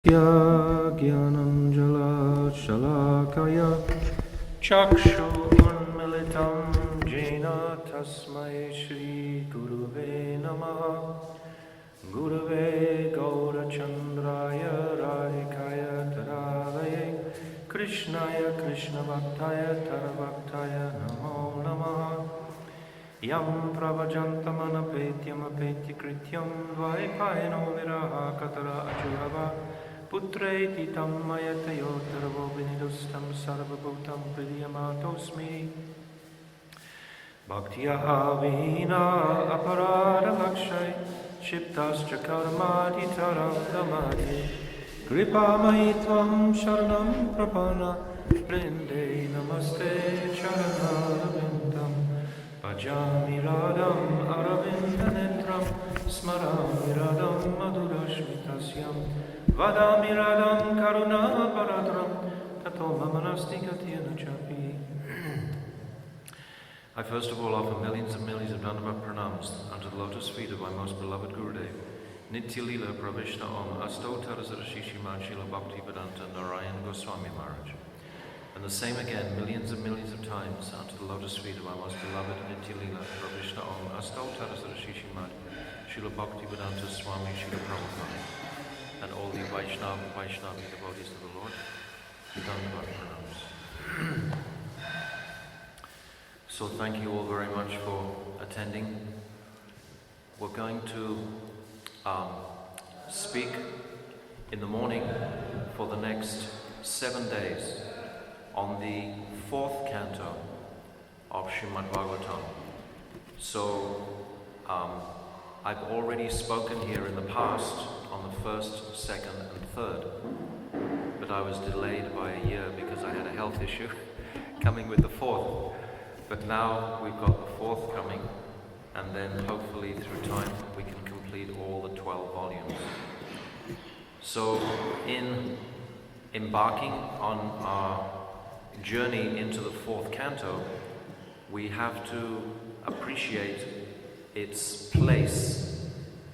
Jnananjala Shalakaya Chakshu Unmilitam Jena Tasmai Shri Guruve Namaha Gurave Gaurachandraya Radhikaya Tadavaye Krishnaya Krishna Bhaktaya Tarabhaktaya Namo Namaha Yam Pravajantamanapetya Krityam Vaipayano Viraha Katara Achurava Putreti tammayatayo tarvo vinidustam sarvabhutam pridyamatosmi Bhaktiyaha vihina aparada lakshay Shiptascha karmadi tarangamadi Kripamai tvam sharanam prapana Vrinde namaste charanarvindam Bhajami radam aravinda netram Smarami radam madhurashmitasyam Vadami radam karuna paradram tato mamanasti katyana chapi. I first of all offer millions and millions of Dandavat pranams unto the lotus feet of my most beloved Gurudev, Nitya Leela Pravishna Om Astotarazara Shishimad Srila Bhakti Vedanta Narayan Goswami Maharaj. And the same again, millions and millions of times unto the lotus feet of my most beloved Nitya Leela Pravishna Om Astotarazara Shishimad Srila Bhakti Vedanta Swami Srila Prabhupada. And all the Vaishnavi devotees of the Lord, Dandavat pranams. So thank you all very much for attending. We're going to speak in the morning for the next 7 days on the 4th canto of Srimad Bhagavatam. So I've already spoken here in the past on the 1st, 2nd and 3rd, but I was delayed by a year because I had a health issue coming with the 4th. But now we've got the 4th coming, and then hopefully through time we can complete all the 12 volumes. So in embarking on our journey into the 4th canto, we have to appreciate its place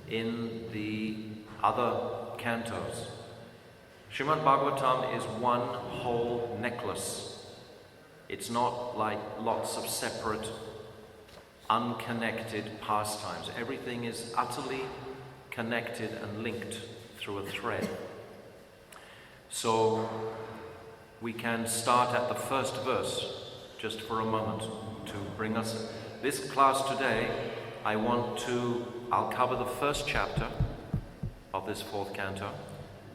in the other cantos. Srimad Bhagavatam is one whole necklace. It's not like lots of separate, unconnected pastimes. Everything is utterly connected and linked through a thread. So we can start at the first verse just for a moment to bring us. This class today, I'll cover the first chapter of this 4th canto,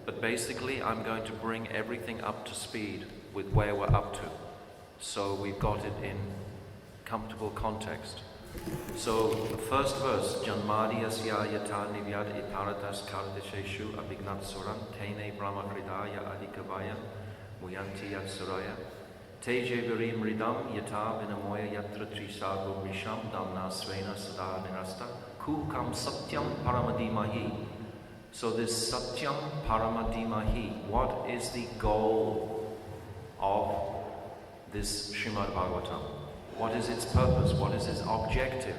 but basically I'm going to bring everything up to speed with where we're up to. So we've got it in comfortable context. So the first verse, Janmadi asya yata nivyad itaratas kardesheshu abhignat suran tene brahma kridaya adikavaya muyanti yat suraya teje virim ridam yata vinamoya yatra trisago risham damna svena sada nirasta kukam satyam paramadimahi. So this satyam paramadimahi, what is the goal of this Srimad Bhagavatam? What is its purpose? What is its objective?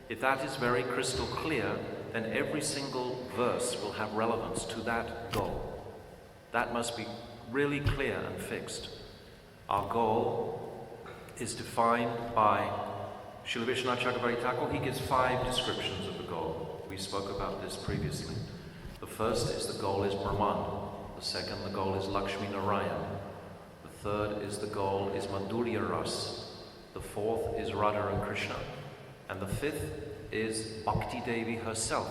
If that is very crystal clear, then every single verse will have relevance to that goal. That must be really clear and fixed. Our goal is defined by Srila Vishwanath Chakravarti Thakur. He gives 5 descriptions of the goal. We spoke about this previously. The first is the goal is Brahman. The second, the goal is Lakshmi Narayan. The third is the goal is Madhurya Ras. The 4th is Radha and Krishna. And the 5th is Bhakti Devi herself.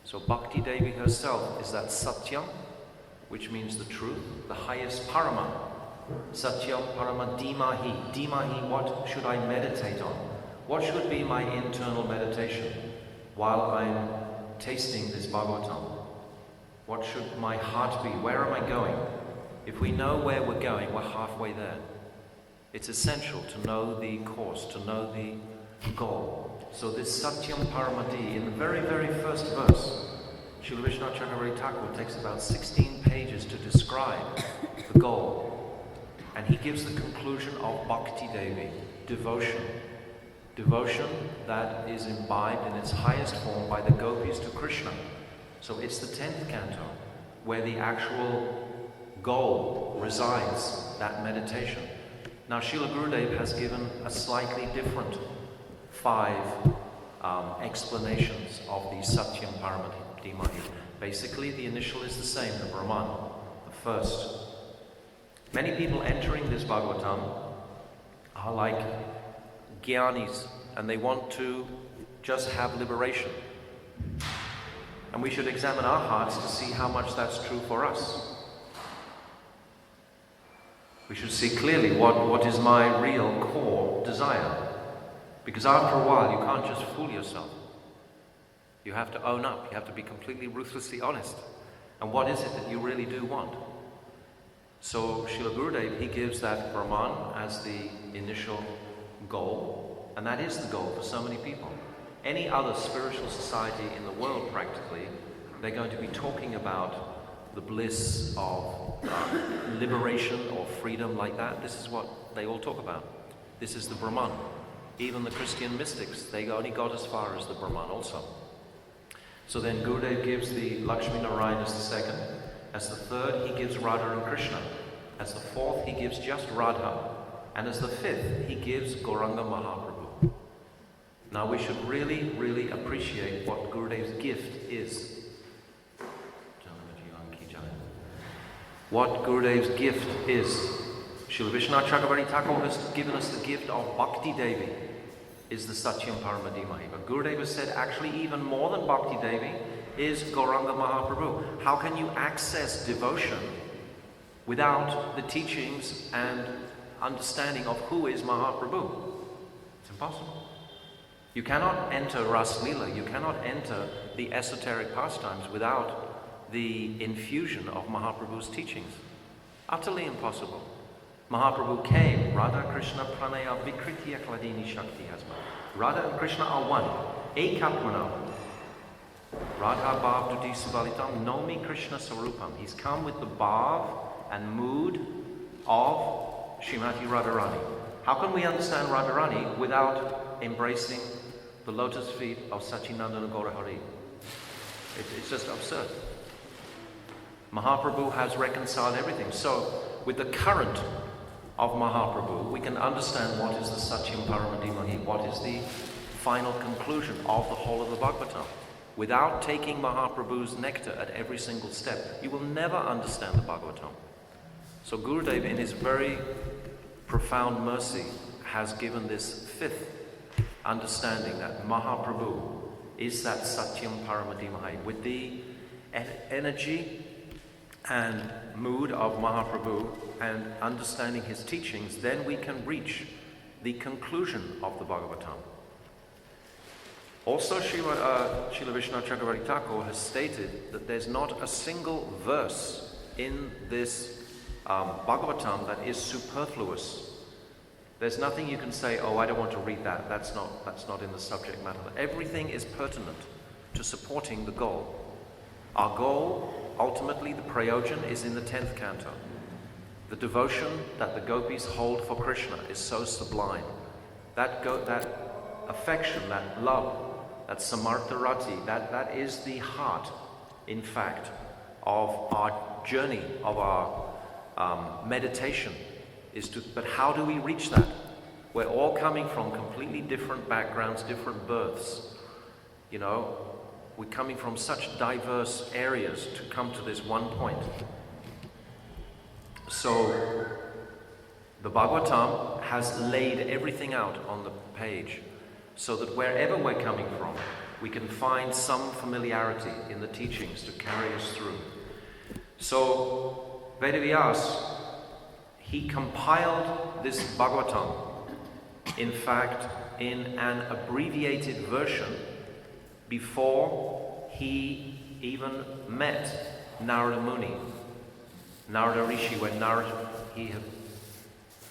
So Bhakti Devi herself is that Satyam, which means the truth, the highest Parama. Satyam Parama Dimahi. Dimahi, what should I meditate on? What should be my internal meditation while I'm tasting this Bhagavatam? What should my heart be? Where am I going? If we know where we're going, we're halfway there. It's essential to know the course, to know the goal. So this Satyam Paramadi, in the very, very first verse, Srila Vishwanath Chakravarti Thakur takes about 16 pages to describe the goal. And he gives the conclusion of Bhakti Devi, devotion. Devotion that is imbibed in its highest form by the gopis to Krishna. So it's the 10th canto. where the actual goal resides, that meditation. Now, Srila Gurudev has given a slightly different 5 explanations of the Satyam Paramadimahi. Basically, the initial is the same, the Brahman, the first. Many people entering this Bhagavatam are like Gyanis, and they want to just have liberation. And we should examine our hearts to see how much that's true for us. We should see clearly what is my real core desire. Because after a while, you can't just fool yourself. You have to own up. You have to be completely ruthlessly honest. And what is it that you really do want? So Srila Gurudev, he gives that Brahman as the initial goal. And that is the goal for so many people. Any other spiritual society in the world, practically, they're going to be talking about the bliss of liberation or freedom like that. This is what they all talk about. This is the Brahman. Even the Christian mystics, they only got as far as the Brahman also. So then Gurudev gives the Lakshmi Narayan as the second. As the third, he gives Radha and Krishna. As the fourth, he gives just Radha. And as the fifth, he gives Gauranga Mahaprabhu. Now we should really, really appreciate what Gurudev's gift is. What Gurudev's gift is. Srila Vishwanath Chakravarti Thakur has given us the gift of Bhakti Devi, is the Satyam Paramadimahi. But Gurudev has said actually even more than Bhakti Devi is Gauranga Mahaprabhu. How can you access devotion without the teachings and understanding of who is Mahaprabhu? It's impossible. You cannot enter Ras Leela, you cannot enter the esoteric pastimes without the infusion of Mahaprabhu's teachings. Utterly impossible. Mahaprabhu came, Radha Krishna Pranaya Vikritya Kladini Shakti Hasma. Radha and Krishna are one. Ekatmana. Radha Bhav Dudi Subalitam Nomi Krishna Sarupam. He's come with the bhav and mood of Srimati Radharani. How can we understand Radharani without embracing the lotus feet of Sachinandana Gaurahari? It's just absurd. Mahaprabhu has reconciled everything. So, with the current of Mahaprabhu, we can understand what is the Satyam Paramadimahi, what is the final conclusion of the whole of the Bhagavatam. Without taking Mahaprabhu's nectar at every single step, you will never understand the Bhagavatam. So Gurudev, in his very profound mercy, has given this fifth understanding that Mahaprabhu is that Satyam Paramadimahi. With the energy and mood of Mahaprabhu and understanding his teachings, then we can reach the conclusion of the Bhagavatam. Also, Srila Vishwanath Chakravarti Thakur has stated that there's not a single verse in this Bhagavatam that is superfluous. There's nothing you can say, oh, I don't want to read that. That's not in the subject matter. Everything is pertinent to supporting the goal. Our goal, ultimately, the prayojan, is in the 10th canto. The devotion that the gopis hold for Krishna is so sublime. That affection, that love, that samartha-rati, that is the heart, in fact, of our journey, of our meditation. But how do we reach that? We're all coming from completely different backgrounds, different births. You know, we're coming from such diverse areas to come to this one point. So, the Bhagavatam has laid everything out on the page so that wherever we're coming from, we can find some familiarity in the teachings to carry us through. So, Vedavyas, he compiled this Bhagavatam, in fact, in an abbreviated version before he even met Narada Muni. Narada Rishi, when he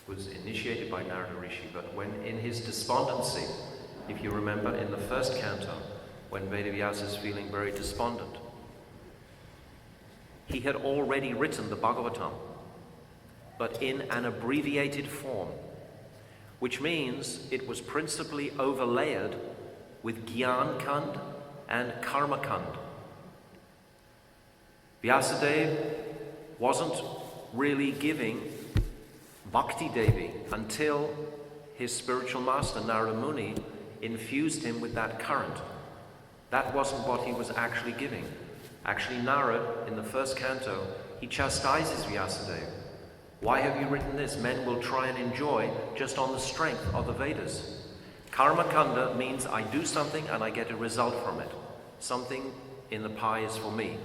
was initiated by Narada Rishi, but when in his despondency, if you remember in the first canto, when Vedavyasa is feeling very despondent, he had already written the Bhagavatam, but in an abbreviated form, which means it was principally overlaid with Gyan Kand and Karma Kand. Vyasadeva wasn't really giving Bhakti Devi until his spiritual master Narada Muni infused him with that current. That wasn't what he was actually giving. Actually, Narad, in the first canto, he chastises Vyasadeva. Why have you written this? Men will try and enjoy just on the strength of the Vedas. Karma Kanda means I do something and I get a result from it. Something in the pie is for me.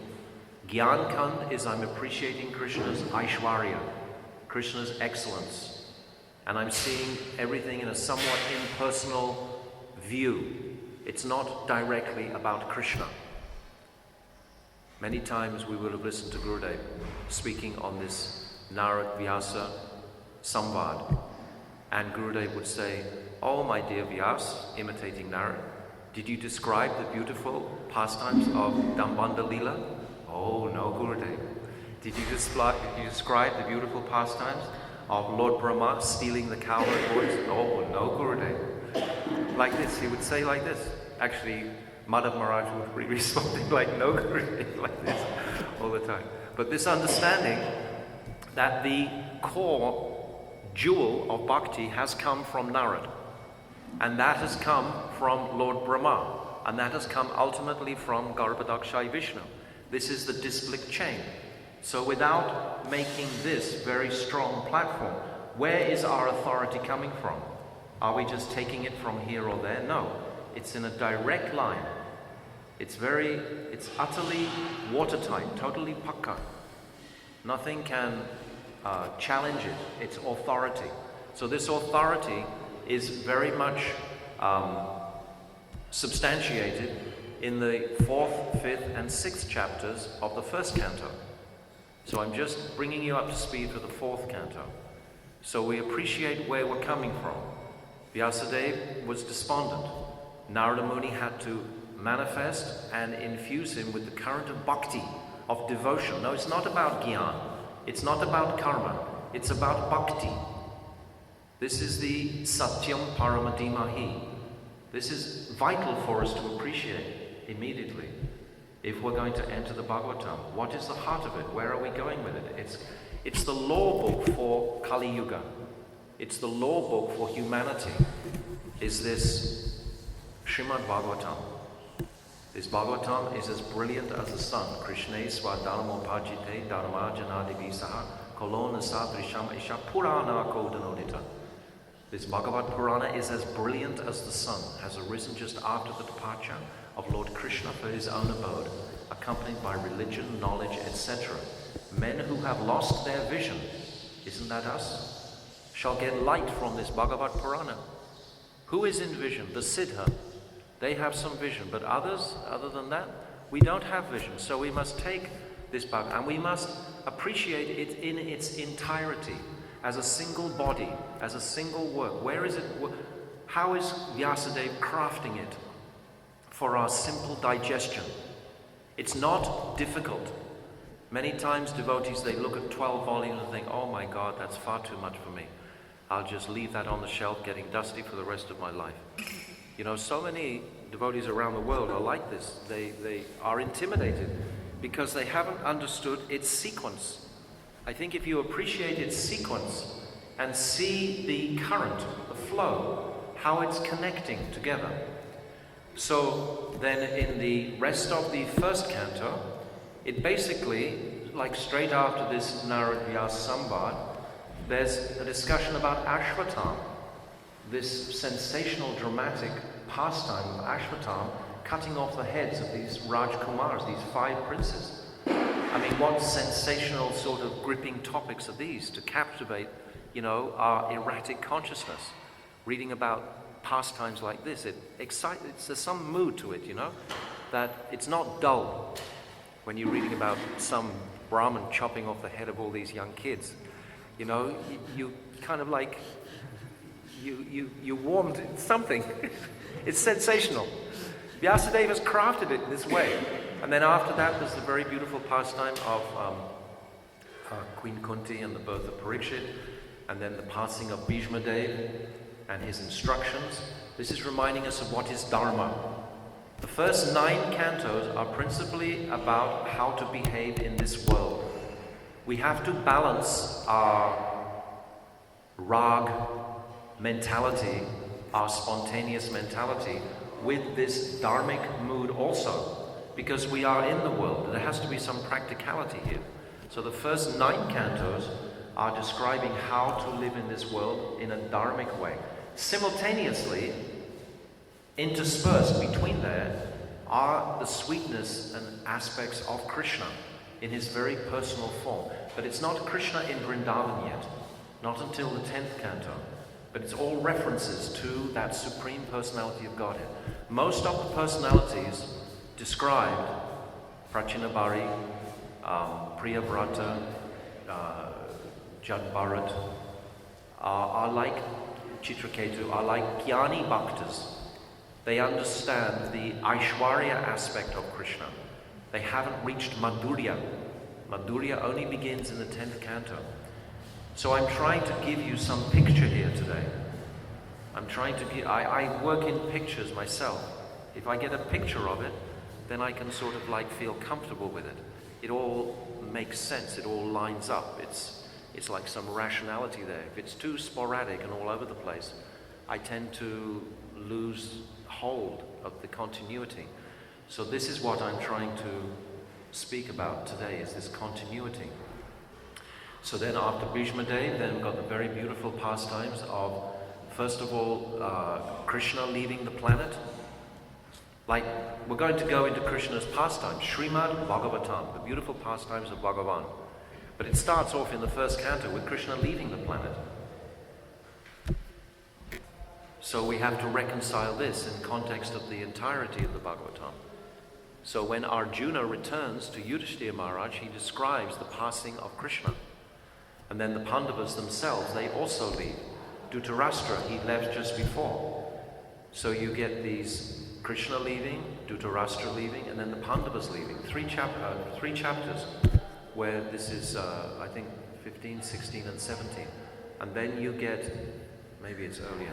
Gyan Kand is I'm appreciating Krishna's Aishwarya, Krishna's excellence. And I'm seeing everything in a somewhat impersonal view. It's not directly about Krishna. Many times we will have listened to Gurudev speaking on this Narad Vyasa Samvad. And Gurudev would say, "Oh, my dear Vyas," imitating Narad, "did you describe the beautiful pastimes of Dambanda Leela?" "Oh, no, Gurudev." Did you describe the beautiful pastimes of Lord Brahma stealing the cowherd boys?" "Oh, no, Gurudev." Like this, he would say like this. Actually, Madhav Maharaj would be responding like, "No, Gurudev," like this all the time. But this understanding that the core jewel of bhakti has come from Narad, and that has come from Lord Brahma, and that has come ultimately from Garbhodakshai Vishnu. This is the displic chain. So without making this very strong platform, where is our authority coming from? Are we just taking it from here or there? No, it's in a direct line. It's utterly watertight, totally pakka. Nothing can challenge it, its authority. So this authority is very much substantiated in the 4th, 5th, and 6th chapters of the first canto. So I'm just bringing you up to speed for the 4th canto. So we appreciate where we're coming from. Vyasadeva was despondent. Narada Muni had to manifest and infuse him with the current of bhakti, of devotion. No, it's not about gyan. It's not about karma. It's about bhakti. This is the satyam paramadimahi. This is vital for us to appreciate immediately. If we're going to enter the Bhagavatam, what is the heart of it? Where are we going with it? It's the law book for Kali Yuga. It's the law book for humanity. Is this Srimad Bhagavatam? This Bhagavatam is as brilliant as the sun. Krishne swadharmo pajite dharma janadivi saha kolona sadrisham isha purana kodanodita. This Bhagavad Purana is as brilliant as the sun, has arisen just after the departure of Lord Krishna for his own abode, accompanied by religion, knowledge, etc. Men who have lost their vision, isn't that us, shall get light from this Bhagavad Purana. Who is in vision? The Siddha. They have some vision, but others, other than that, we don't have vision. So we must take this Bhagavad and we must appreciate it in its entirety, as a single body, as a single work. Where is it? How is Vyasadeva crafting it for our simple digestion? It's not difficult. Many times devotees, they look at 12 volumes and think, "Oh my God, that's far too much for me. I'll just leave that on the shelf getting dusty for the rest of my life." You know, so many devotees around the world are like this. They are intimidated because they haven't understood its sequence. I think if you appreciate its sequence and see the current, the flow, how it's connecting together. So then in the rest of the first canto, it basically, like straight after this Narad Vyasa Samvad, there's a discussion about Ashvatam, this sensational, dramatic pastime of Ashvatam, cutting off the heads of these Rajkumars, these 5 princes. I mean, what sensational sort of gripping topics are these to captivate, you know, our erratic consciousness? Reading about pastimes like this, there's some mood to it, you know, that it's not dull when you're reading about some Brahmin chopping off the head of all these young kids. You know, you kind of like, you warmed something. It's sensational. Vyasadeva has crafted it this way. And then after that, there's the very beautiful pastime of Queen Kunti and the birth of Parikshit, and then the passing of Bhishmadev and his instructions. This is reminding us of what is Dharma. The first 9 cantos are principally about how to behave in this world. We have to balance our rag mentality, our spontaneous mentality, with this dharmic mood also, because we are in the world. There has to be some practicality here. So the first 9 cantos are describing how to live in this world in a dharmic way. Simultaneously, interspersed between there are the sweetness and aspects of Krishna in his very personal form. But it's not Krishna in Vrindavan yet, not until the 10th canto. But it's all references to that Supreme Personality of Godhead. Most of the personalities described, Prachinabhari, Priyavrata, Jadbharat, are like Chitraketu, are like Jnani Bhaktas. They understand the Aishwarya aspect of Krishna. They haven't reached Madhurya. Madhurya only begins in the 10th canto. So I'm trying to give you some picture here today. I work in pictures myself. If I get a picture of it, then I can sort of like feel comfortable with it. It all makes sense, it all lines up. It's like some rationality there. If it's too sporadic and all over the place, I tend to lose hold of the continuity. So this is what I'm trying to speak about today, is this continuity. So then after Bhishma Dev, then we've got the very beautiful pastimes of, first of all, Krishna leaving the planet. Like, we're going to go into Krishna's pastimes, Srimad Bhagavatam, the beautiful pastimes of Bhagavan. But it starts off in the first canto with Krishna leaving the planet. So we have to reconcile this in context of the entirety of the Bhagavatam. So when Arjuna returns to Yudhishthira Maharaj, he describes the passing of Krishna. And then the Pandavas themselves, they also leave. Dhritarashtra, he left just before. So you get these Krishna leaving, Dhritarashtra leaving, and then the Pandavas leaving. Three chapters where this is, I think, 15, 16, and 17. And then you get, maybe it's earlier,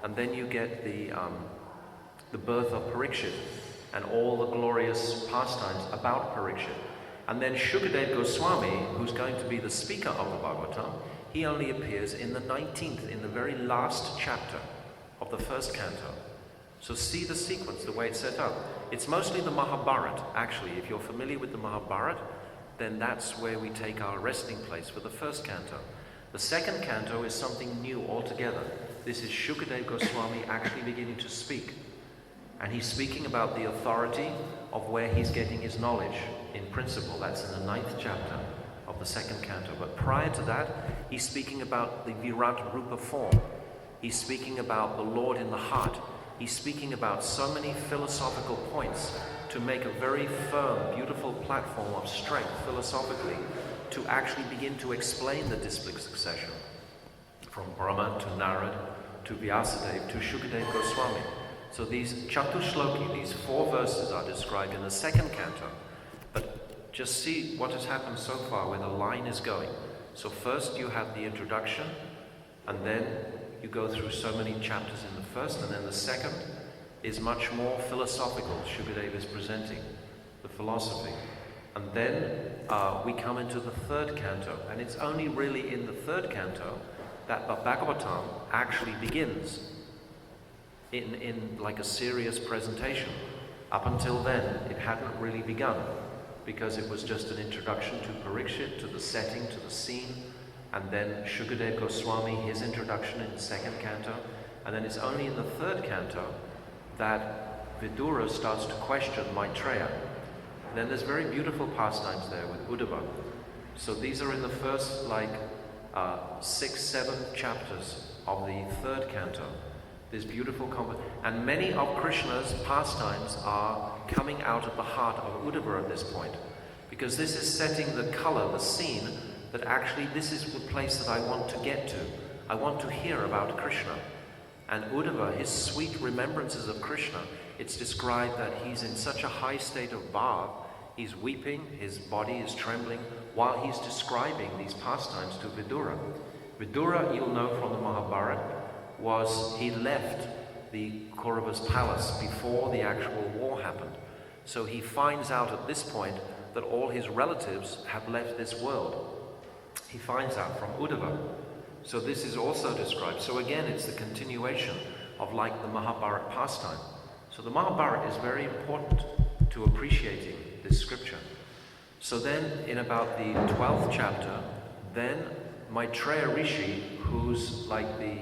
and then you get the birth of Parikshit and all the glorious pastimes about Parikshit. And then Shukadev Goswami, who's going to be the speaker of the Bhagavatam, he only appears in the 19th, in the very last chapter of the first canto. So see the sequence, the way it's set up. It's mostly the Mahabharata, actually. If you're familiar with the Mahabharata, then that's where we take our resting place for the first canto. The second canto is something new altogether. This is Shukadev Goswami actually beginning to speak. And he's speaking about the authority of where he's getting his knowledge in principle. That's in the 9th chapter of the second canto. But prior to that, he's speaking about the Virat Rupa form. He's speaking about the Lord in the heart. He's speaking about so many philosophical points to make a very firm, beautiful platform of strength philosophically to actually begin to explain the disciplic succession from Brahma to Narad to Vyasadeva to Shukadev Goswami. So these Chatushloki, these 4 verses are described in the second canto. But just see what has happened so far, where the line is going. So first you have the introduction, and then you go through so many chapters in the first, and then the second is much more philosophical. Shukadev is presenting the philosophy. And then we come into the third canto, and it's only really in the third canto that the Bhagavatam actually begins in like a serious presentation. Up until then, it hadn't really begun, because it was just an introduction to Parikshit, to the setting, to the scene, and then Shukadev Goswami, his introduction in the second canto, and then it's only in the third canto that Vidura starts to question Maitreya. And then there's very beautiful pastimes there with Uddhava. So these are in the first 6, 7 chapters of the third canto. This beautiful and many of Krishna's pastimes are coming out of the heart of Uddhava at this point, because this is setting the color, the scene, that actually this is the place that I want to get to. I want to hear about Krishna. And Uddhava, his sweet remembrances of Krishna, it's described that he's in such a high state of bhav, he's weeping, his body is trembling, while he's describing these pastimes to Vidura. Vidura, you'll know from the Mahabharata, he left the Kaurava's palace before the actual war happened. So he finds out at this point that all his relatives have left this world. He finds out from Uddhava. So this is also described. So again, it's the continuation of like the Mahabharata pastime. So the Mahabharata is very important to appreciating this scripture. So then in about the 12th chapter, then Maitreya Rishi, who's like the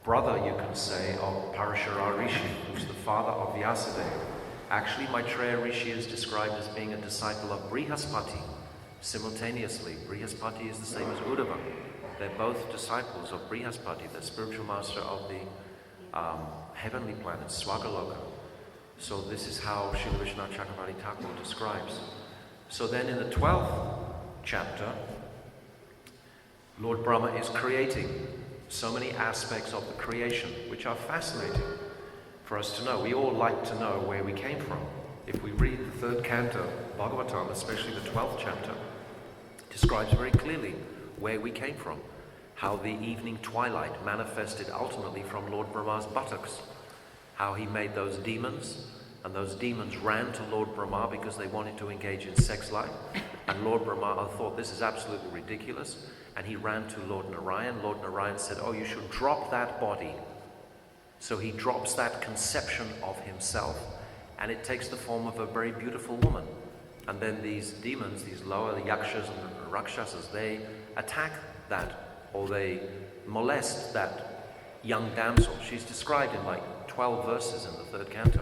brother, you can say, of Parashara Rishi, who's the father of Vyasadeva. Actually, Maitreya Rishi is described as being a disciple of Brihaspati. Simultaneously, Brihaspati is the same as Uddhava. They're both disciples of Brihaspati, the spiritual master of the heavenly planet, Swagaloka. So this is how Srila Vishwanath Chakravarti Thakur describes. So then in the 12th chapter, Lord Brahma is creating so many aspects of the creation, which are fascinating for us to know. We all like to know where we came from. If we read the 3rd canto, Bhagavatam, especially the 12th chapter, describes very clearly where we came from, how the evening twilight manifested ultimately from Lord Brahma's buttocks, how he made those demons, and those demons ran to Lord Brahma because they wanted to engage in sex life, and Lord Brahma thought this is absolutely ridiculous, and he ran to Lord Narayan. Lord Narayan said, oh, you should drop that body. So he drops that conception of himself, and it takes the form of a very beautiful woman. And then these demons, these lower, the yakshas and the rakshasas, they attack that, or they molest that young damsel. She's described in like 12 verses in the 3rd canto.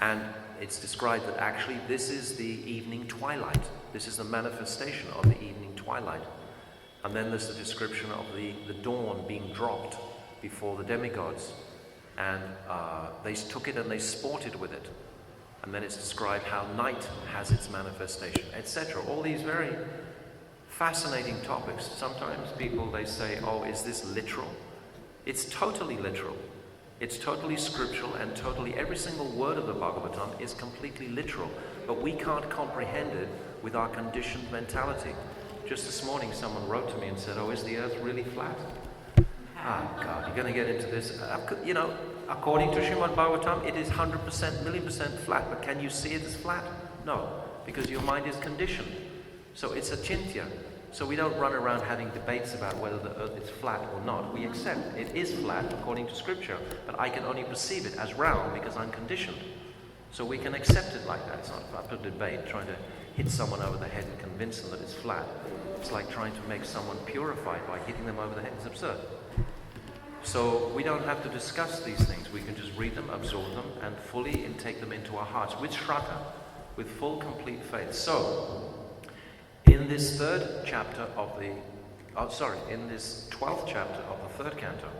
And it's described that actually this is the evening twilight. This is the manifestation of the evening twilight. And then there's the description of the dawn being dropped before the demigods. And they took it and they sported with it. And then it's described how night has its manifestation, etc. All these very fascinating topics. Sometimes people, they say, oh, is this literal? It's totally literal. It's totally scriptural, and totally every single word of the Bhagavatam is completely literal. But we can't comprehend it with our conditioned mentality. Just this morning someone wrote to me and said, oh, is the earth really flat? Ah, God, you're going to get into this. You know, according to Srimad Bhagavatam, it is 100%, million percent flat. But can you see it as flat? No, because your mind is conditioned. So it's a chintya. So we don't run around having debates about whether the earth is flat or not. We accept it is flat according to scripture, but I can only perceive it as round because I'm conditioned. So we can accept it like that. It's not up to debate, trying to hit someone over the head and convince them that it's flat. It's like trying to make someone purified by hitting them over the head. It's absurd. So we don't have to discuss these things. We can just read them, absorb them, and fully intake them into our hearts with shraddha, with full, complete faith. So, in this 12th chapter of the 3rd canto,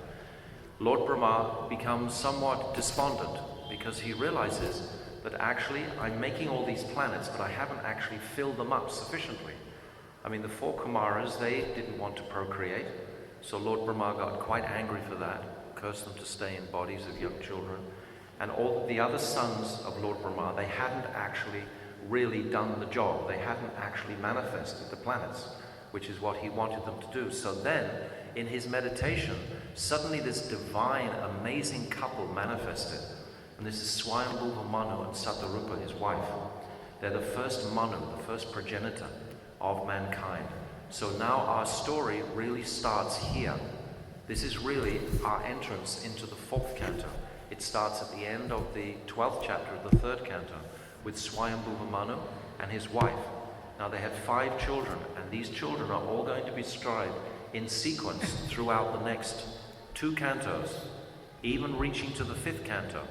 Lord Brahma becomes somewhat despondent because he realizes that actually I'm making all these planets, but I haven't actually filled them up sufficiently. I mean, the 4 Kumaras, they didn't want to procreate, so Lord Brahma got quite angry for that, cursed them to stay in bodies of young children. And all the other sons of Lord Brahma, they hadn't actually really done the job. They hadn't actually manifested the planets, which is what he wanted them to do. So then, in his meditation, suddenly this divine, amazing couple manifested. And this is Swayambhuva Manu and Satarupa, his wife. They're the first Manu, the first progenitor of mankind. So now our story really starts here. This is really our entrance into the 4th canto. It starts at the end of the 12th chapter of the 3rd canto with Swayambhuva Manu and his wife. Now they had 5 children, and these children are all going to be described in sequence throughout the next 2 cantos, even reaching to the 5th canto.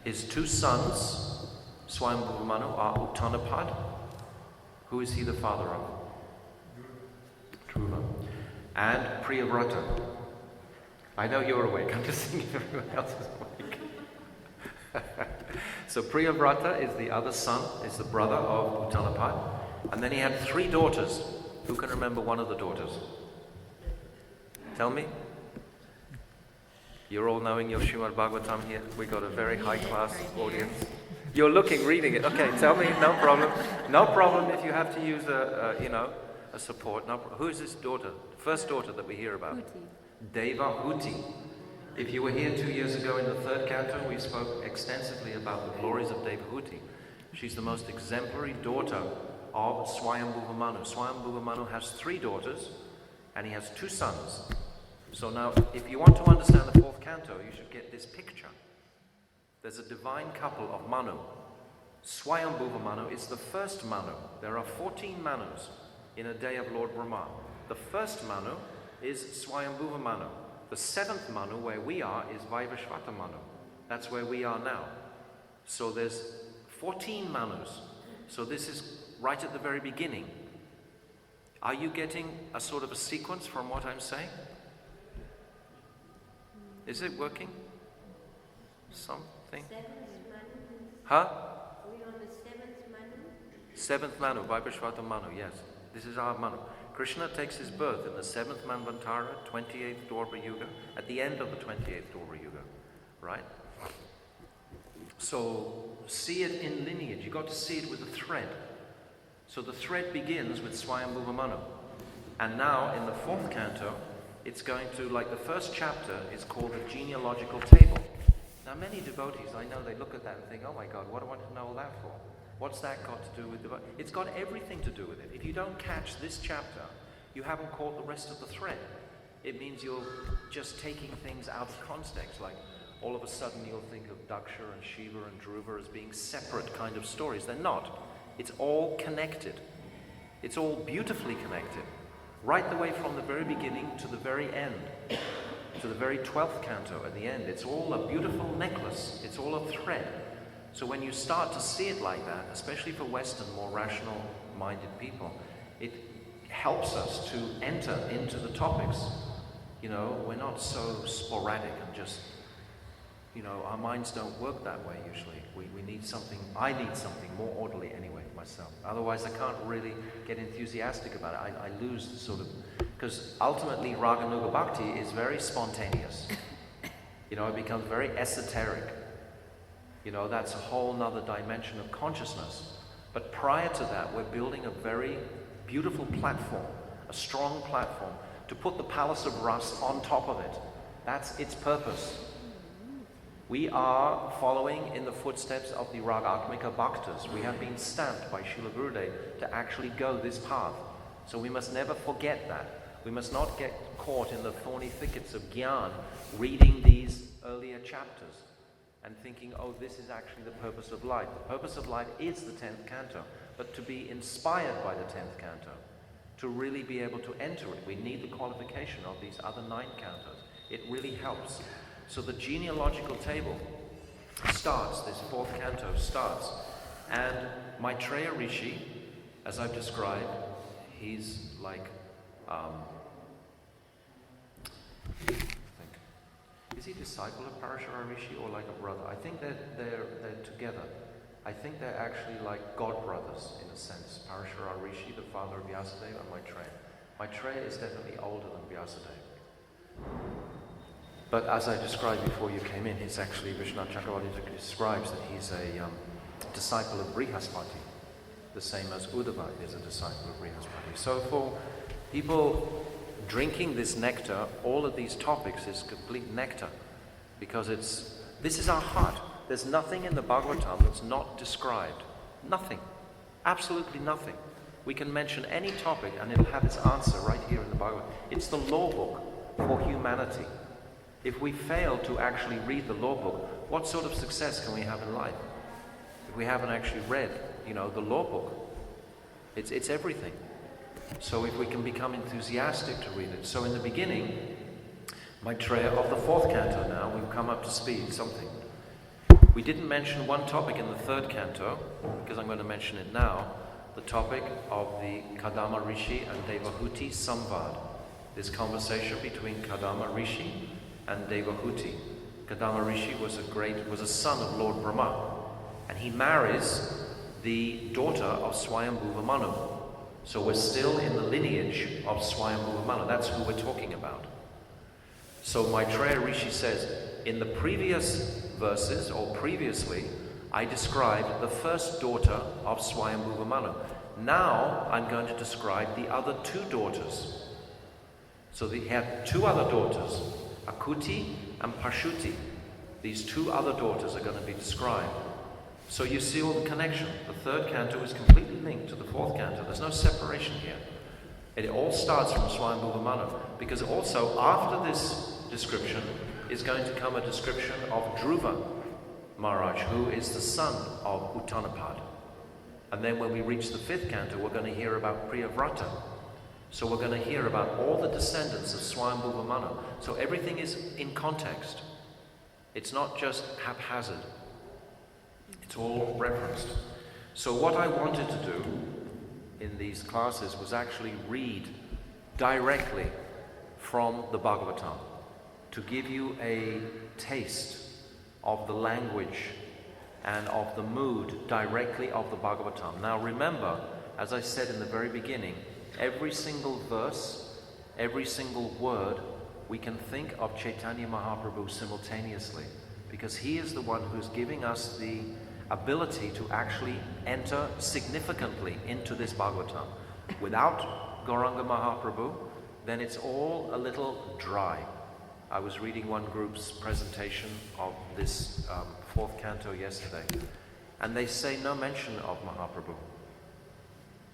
His 2 sons, Swayambhuva Manu, are Uttanapad. Who is he the father of? Dhruva. And Priyavrata. I know you're awake, I'm just thinking everyone else is awake. So Priyavrata is the other son, is the brother of Uttanapad. And then he had 3 daughters. Who can remember one of the daughters? Tell me. You're all knowing your Srimad Bhagavatam here. We got a very high-class audience. You're looking, reading it. Okay, tell me, no problem. No problem if you have to use a support. No, who is this daughter? First daughter that we hear about? Huti. Devahuti. If you were here 2 years ago in the third canto, we spoke extensively about the glories of Devahuti. She's the most exemplary daughter of Swayambhuva Manu. Swayambhuva Manu has 3 daughters, and he has 2 sons. So now, if you want to understand the fourth canto, you should get this picture. There's a divine couple of Manu. Swayambhuva Manu is the first Manu. There are 14 Manus in a day of Lord Brahma. The first Manu is Swayambhuva Manu. The 7th Manu, where we are, is Vaivashvata Manu. That's where we are now. So there's 14 Manus. So this is right at the very beginning. Are you getting a sort of a sequence from what I'm saying? Is it working? Something? Huh? We're on the 7th Manu? 7th Manu, Vaibhashvata Manu, yes. This is our Manu. Krishna takes his birth in the 7th Manvantara, 28th Dwapara Yuga, at the end of the 28th Dwapara Yuga, right? So, see it in lineage. You've got to see it with a thread. So the thread begins with Swayambhuva Manu. And now, in the fourth canto, it's going to, like the first chapter, is called the genealogical table. Now, many devotees, I know, they look at that and think, oh my God, what do I want to know all that for? What's that got to do with devotion? It's got everything to do with it. If you don't catch this chapter, you haven't caught the rest of the thread. It means you're just taking things out of context, like all of a sudden you'll think of Daksha and Shiva and Dhruva as being separate kind of stories. They're not. It's all connected. It's all beautifully connected. Right the way from the very beginning to the very end, to the very 12th canto at the end. It's all a beautiful necklace. It's all a thread. So when you start to see it like that, especially for Western, more rational-minded people, it helps us to enter into the topics. You know, we're not so sporadic and just, you know, our minds don't work that way usually. We need something, I need something more orderly anyway, myself. Otherwise I can't really get enthusiastic about it. I lose the sort of, because ultimately Raganuga Bhakti is very spontaneous. You know, it becomes very esoteric. You know, that's a whole nother dimension of consciousness. But prior to that, we're building a very beautiful platform, a strong platform, to put the palace of Ras on top of it. That's its purpose. We are following in the footsteps of the Ragatmika Bhaktas. We have been stamped by Srila Gurudev to actually go this path. So we must never forget that. We must not get caught in the thorny thickets of Gyan, reading these earlier chapters and thinking, oh, this is actually the purpose of life. The purpose of life is the 10th canto, but to be inspired by the 10th canto, to really be able to enter it, we need the qualification of these other 9 cantos. It really helps. So the genealogical table starts, this 4th canto starts, and Maitreya Rishi, as I've described, he's like, is he a disciple of Parashara Rishi or like a brother? I think they're together. I think they're actually like god brothers in a sense. Parashara Rishi, the father of Vyasadeva, and Maitreya. Maitreya is definitely older than Vyasadeva. But as I described before you came in, it's actually, Vishwanath Chakravarti describes that he's a disciple of Brihaspati, the same as Uddhava is a disciple of Brihaspati. So for people drinking this nectar, all of these topics is complete nectar, because this is our heart. There's nothing in the Bhagavatam that's not described. Nothing. Absolutely nothing. We can mention any topic and it'll have its answer right here in the Bhagavatam. It's the law book for humanity. If we fail to actually read the law book, what sort of success can we have in life? If we haven't actually read, the law book, it's everything. So if we can become enthusiastic to read it. So in the beginning, Maitreya of the 4th canto now, we've come up to speed, something. We didn't mention one topic in the 3rd canto, because I'm going to mention it now, the topic of the Kadama Rishi and Devahuti Samvad. This conversation between Kadama Rishi and Devahuti. Kadama Rishi was a son of Lord Brahma, and he marries the daughter of Swayambhuva Manu. So we're still in the lineage of Swayambhuva Manu. That's who we're talking about. So Maitreya Rishi says, in the previous verses, or previously, I described the first daughter of Swayambhuva Manu. Now I'm going to describe the other 2 daughters. So he had 2 other daughters, Akuti and Pashuti. These two other daughters are going to be described. So you see all the connection. The third canto is completely linked to the fourth canto. There's no separation here. It all starts from Swayambhuva Manu, because also after this description is going to come a description of Dhruva Maharaj, who is the son of Uttanapada. And then when we reach the fifth canto, we're going to hear about Priyavrata. So we're going to hear about all the descendants of Swayambhuva Manu. So everything is in context. It's not just haphazard. It's all referenced. So what I wanted to do in these classes was actually read directly from the Bhagavatam to give you a taste of the language and of the mood directly of the Bhagavatam. Now remember, as I said in the very beginning, every single verse, every single word, we can think of Chaitanya Mahaprabhu simultaneously, because he is the one who's giving us the ability to actually enter significantly into this Bhagavatam. Without Gauranga Mahaprabhu, then it's all a little dry. I was reading one group's presentation of this fourth canto yesterday, and they say no mention of Mahaprabhu.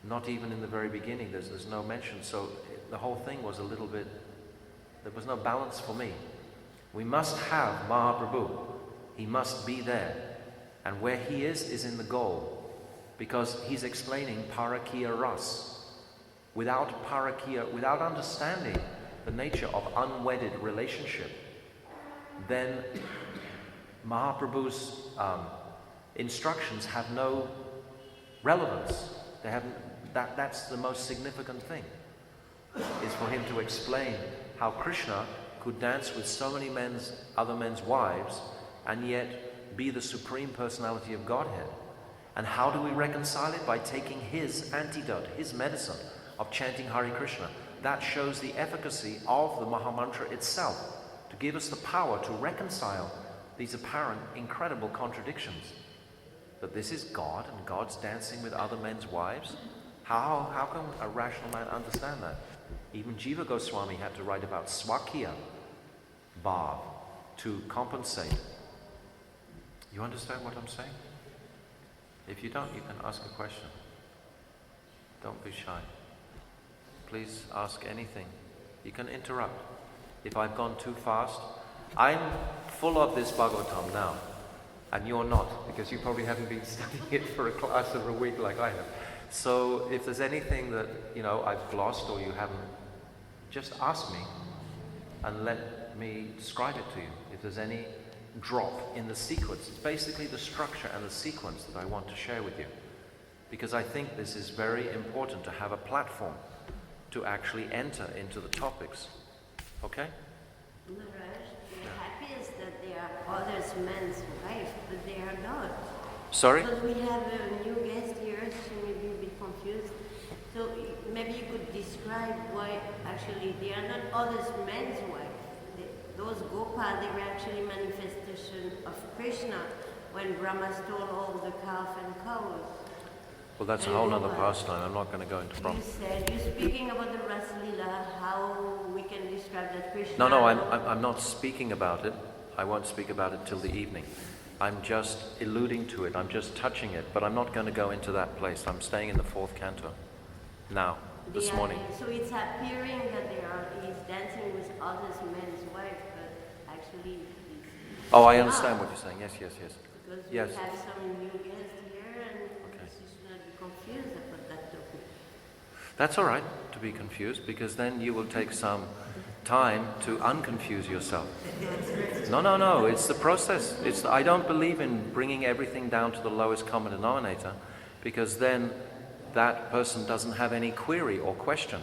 Not even in the very beginning, there's no mention. So the whole thing was a little bit, there was no balance for me. We must have Mahaprabhu. He must be there. And where he is in the goal, because he's explaining Parakiya Ras. Without Parakiya, without understanding the nature of unwedded relationship, then Mahaprabhu's instructions have no relevance. They haven't. That's the most significant thing, is for him to explain how Krishna could dance with so many other men's wives and yet be the Supreme Personality of Godhead. And how do we reconcile it? By taking his antidote, his medicine of chanting Hare Krishna. That shows the efficacy of the Mahamantra itself, to give us the power to reconcile these apparent incredible contradictions. That this is God and God's dancing with other men's wives. How can a rational man understand that? Even Jiva Goswami had to write about Swakiya Bhav to compensate. You understand what I'm saying? If you don't, you can ask a question. Don't be shy. Please ask anything. You can interrupt. If I've gone too fast, I'm full of this Bhagavatam now, and you're not, because you probably haven't been studying it for a class of a week like I have. So if there's anything that, I've glossed or you haven't, just ask me and let me describe it to you. If there's any drop in the sequence, it's basically the structure and the sequence that I want to share with you, because I think this is very important to have a platform to actually enter into the topics. Okay? Maharaj, the happiest that they are others men's wife, but they are not. Sorry? Because we have a new guest here, so maybe a bit confused. So maybe you could describe why actually they are not others men's wife. Those Gopa, they were actually manifestation of Krishna when Brahma stole all the calf and cows. Well, that's a whole other pastime. I'm not going to go into problem. You're speaking about the Rasa Leela, how we can describe that Krishna. No, I'm not speaking about it. I won't speak about it till the evening. I'm just alluding to it. I'm just touching it, but I'm not going to go into that place. I'm staying in the fourth canto now, this morning. So it's appearing that he's dancing with others men's wife, but actually he's... Oh, I understand what you're saying. Yes. Because we Yes. have some new guests here, and you should not be confused about that topic. That's all right to be confused, because then you will take some time to unconfuse yourself. No, it's the process. I don't believe in bringing everything down to the lowest common denominator, because then that person doesn't have any query or question.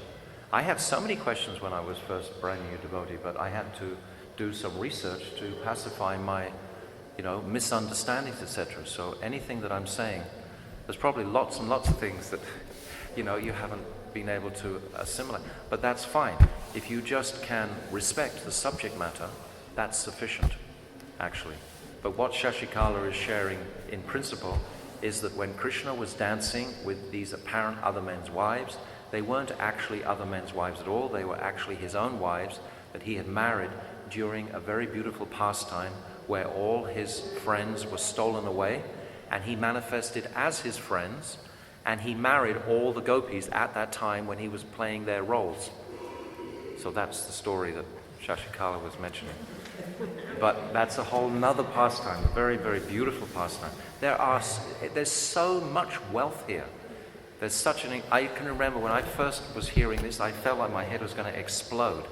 I had so many questions when I was first brand new devotee, but I had to do some research to pacify my, misunderstandings, etc. So anything that I'm saying, there's probably lots and lots of things that, you haven't been able to assimilate. But that's fine. If you just can respect the subject matter, that's sufficient, actually. But what Shashikala is sharing in principle is that when Krishna was dancing with these apparent other men's wives, they weren't actually other men's wives at all. They were actually his own wives that he had married during a very beautiful pastime where all his friends were stolen away, and he manifested as his friends, and he married all the gopis at that time when he was playing their roles. So that's the story that Shashikala was mentioning. But that's a whole nother pastime, a very, very beautiful pastime. There's so much wealth here. There's such I can remember when I first was hearing this, I felt like my head was going to explode.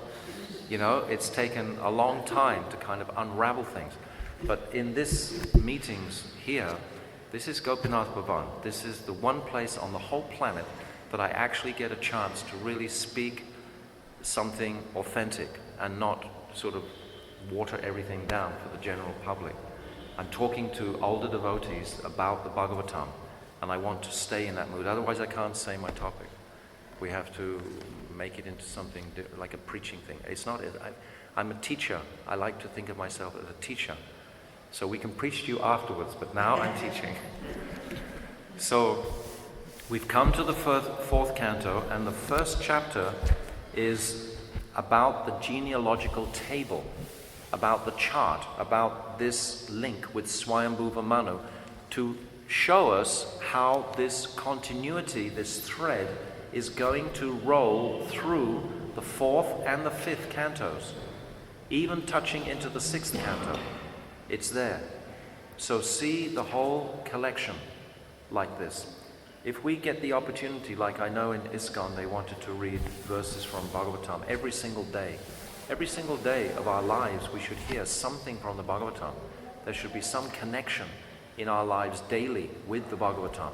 You know, it's taken a long time to kind of unravel things. But in this meetings here, this is Gopinath Bhavan. This is the one place on the whole planet that I actually get a chance to really speak something authentic and not sort of water everything down for the general public. I'm talking to older devotees about the Bhagavatam, and I want to stay in that mood. Otherwise I can't say my topic. We have to make it into something like a preaching thing. It's not. I'm a teacher. I like to think of myself as a teacher. So we can preach to you afterwards, but now I'm teaching. So we've come to the fourth canto, and the first chapter is about the genealogical table, about the chart, about this link with Swayambhuva Manu, to show us how this continuity, this thread, is going to roll through the fourth and the fifth cantos, even touching into the sixth canto. It's there. So see the whole collection like this. If we get the opportunity, like I know in ISKCON they wanted to read verses from Bhagavatam every single day of our lives, we should hear something from the Bhagavatam. There should be some connection in our lives daily with the Bhagavatam.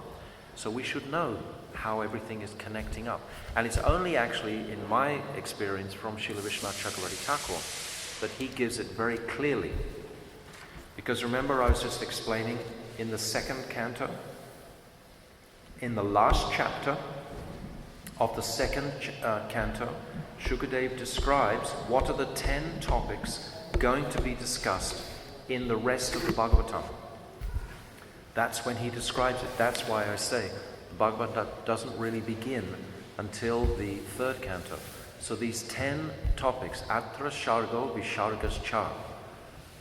So we should know how everything is connecting up. And it's only actually, in my experience, from Srila Vishwanath Chakravarti Thakur, that he gives it very clearly. Because remember, I was just explaining in the second canto, in the last chapter of the second canto, Shukadev describes what are the 10 topics going to be discussed in the rest of the Bhagavatam. That's when he describes it. That's why I say the Bhagavatam doesn't really begin until the third canto. So these 10 topics, Atra Shargo Vishargas Cha.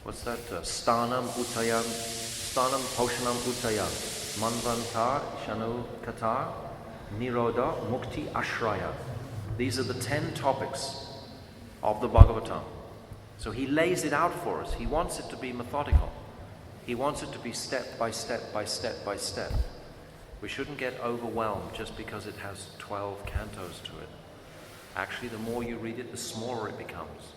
What's that? Stanam Poshanam Utayam, Manvantar Shanu Katar, Nirodha Mukti Ashraya. These are the 10 topics of the Bhagavatam. So he lays it out for us. He wants it to be methodical. He wants it to be step by step by step by step. We shouldn't get overwhelmed just because it has 12 cantos to it. Actually, the more you read it, the smaller it becomes.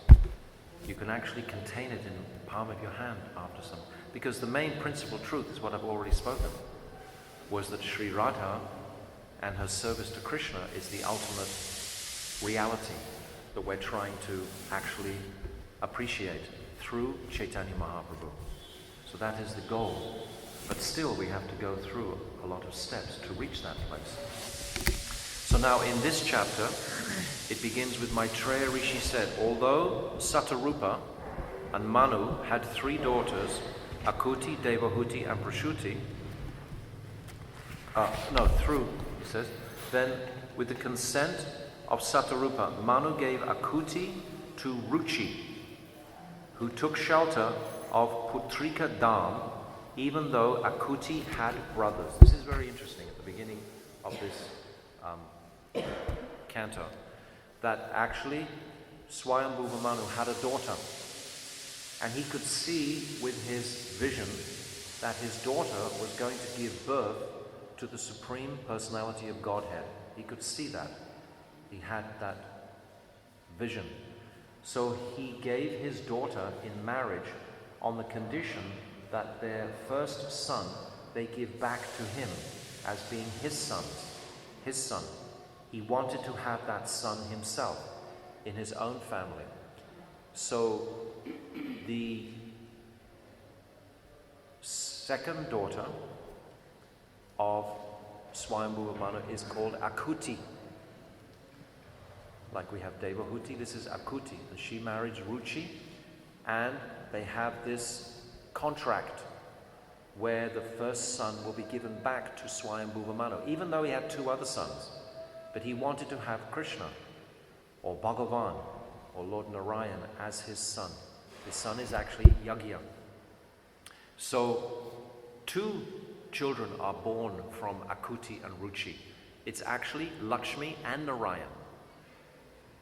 You can actually contain it in the palm of your hand after some. Because the main principal truth is what I've already spoken, was that Sri Radha and her service to Krishna is the ultimate reality that we're trying to actually appreciate through Chaitanya Mahaprabhu. So that is the goal. But still we have to go through a lot of steps to reach that place. So now in this chapter, it begins with Maitreya Rishi said, although Satarupa and Manu had 3 daughters, Akuti, Devahuti and Prashuti, he says, then with the consent of Satarupa, Manu gave Akuti to Ruchi, who took shelter of Putrika Dham, even though Akuti had brothers. This is very interesting at the beginning of this canto, that actually Swayambhuva Manu had a daughter, and he could see with his vision that his daughter was going to give birth to the Supreme Personality of Godhead. He could see that. He had that vision. So he gave his daughter in marriage on the condition that their first son they give back to him as being his son. He wanted to have that son himself in his own family. So the second daughter of Swayambhuva Manu is called Akuti. Like we have Devahuti, this is Akuti. And she marries Ruchi, and they have this contract where the first son will be given back to Swayambhuva Manu, even though he had 2 other sons. But he wanted to have Krishna, or Bhagavan, or Lord Narayan as his son. His son is actually Yagya. So 2 children are born from Akuti and Ruchi. It's actually Lakshmi and Narayan.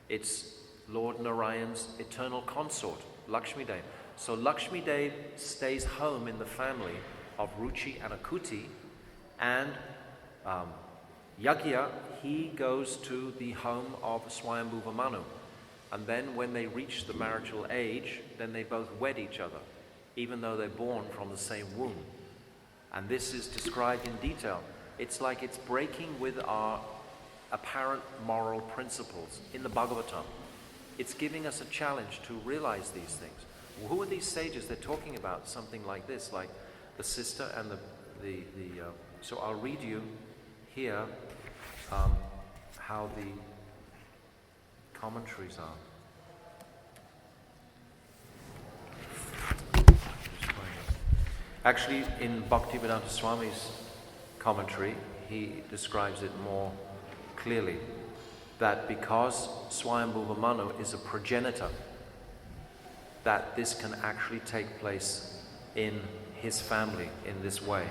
It's Lord Narayan's eternal consort, Lakshmi Dev. So Lakshmi Dev stays home in the family of Ruchi and Akuti, and Yagya, he goes to the home of Swayambhuva Manu. And then when they reach the marital age, then they both wed each other, even though they're born from the same womb. And this is described in detail. It's like it's breaking with our apparent moral principles in the Bhagavatam. It's giving us a challenge to realize these things. Who are these sages? They're talking about something like this, like the sister and so I'll read you here how the commentaries are. Actually, in Bhaktivedanta Swami's commentary, he describes it more clearly, that because Swayambhuva Manu is a progenitor, that this can actually take place in his family in this way.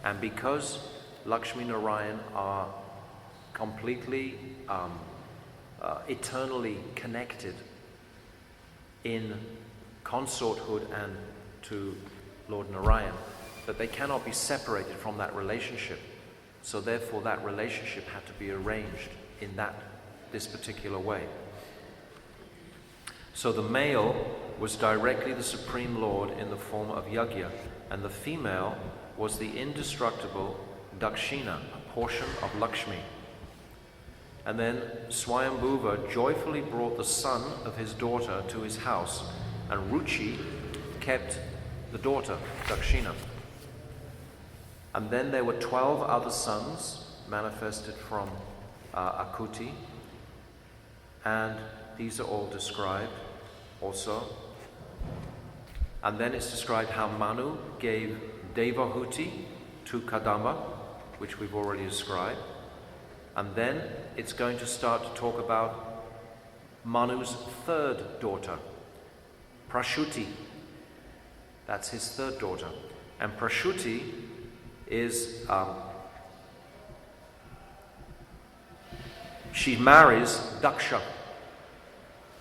And because Lakshmi Narayan are completely eternally connected in consorthood and to Lord Narayan, that they cannot be separated from that relationship. So therefore that relationship had to be arranged in this particular way. So the male was directly the Supreme Lord in the form of Yagya, and the female was the indestructible Dakshina, a portion of Lakshmi. And then Swayambhuva joyfully brought the son of his daughter to his house, and Ruchi kept the daughter, Dakshina. And then there were 12 other sons manifested from Akuti, and these are all described also. And then it's described how Manu gave Devahuti to Kadamba, which we've already described. And then it's going to start to talk about Manu's third daughter, Prashuti. That's his third daughter. And Prashuti is, she marries Daksha,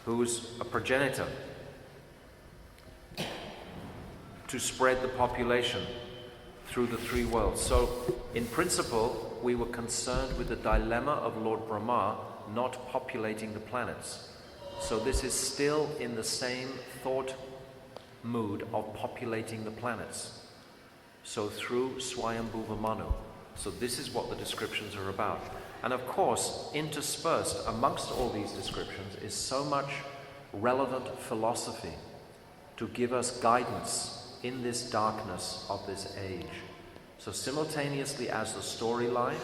who's a progenitor, to spread the population through the 3 worlds. So, in principle, we were concerned with the dilemma of Lord Brahma not populating the planets. So this is still in the same thought mood of populating the planets. So through Swayambhuva Manu. So this is what the descriptions are about. And of course, interspersed amongst all these descriptions is so much relevant philosophy to give us guidance in this darkness of this age. So simultaneously as the storyline,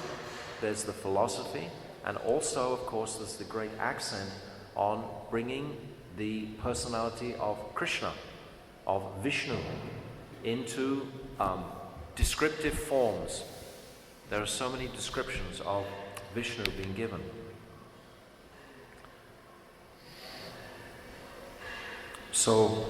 there's the philosophy, and also, of course, there's the great accent on bringing the personality of Krishna, of Vishnu, into descriptive forms. There are so many descriptions of Vishnu being given. So,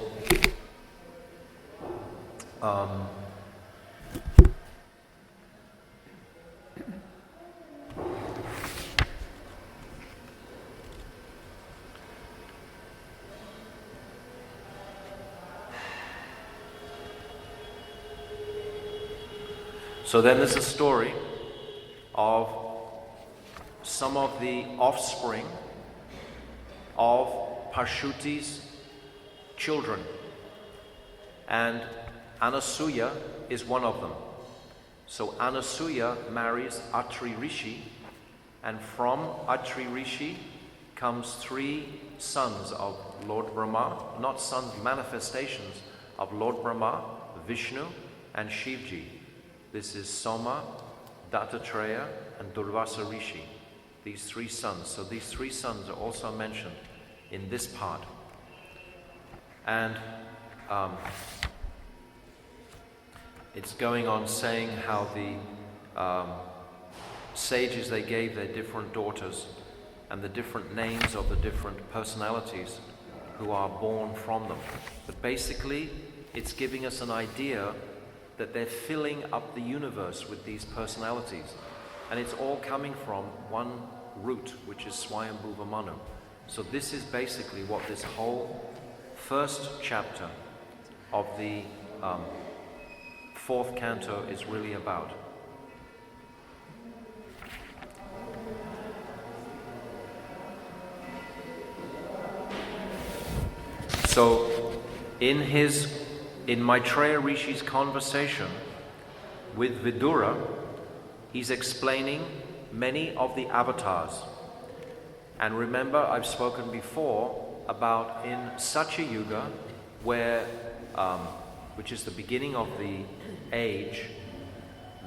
so then there's a story of some of the offspring of Parshuti's children, and Anasuya is one of them. So Anasuya marries Atri Rishi, and from Atri Rishi comes 3 sons of Lord Brahma, not sons, manifestations of Lord Brahma, Vishnu and Shivji. This is Soma, Dattatreya and Durvasa Rishi. These 3 sons. So these 3 sons are also mentioned in this part. And it's going on saying how the sages, they gave their different daughters and the different names of the different personalities who are born from them. But basically, it's giving us an idea that they're filling up the universe with these personalities. And it's all coming from one root, which is Swayambhuva Manu. So this is basically what this whole first chapter of the fourth canto is really about. So in Maitreya Rishi's conversation with Vidura, he's explaining many of the avatars. And remember, I've spoken before about in Satya Yuga, where, which is the beginning of the age,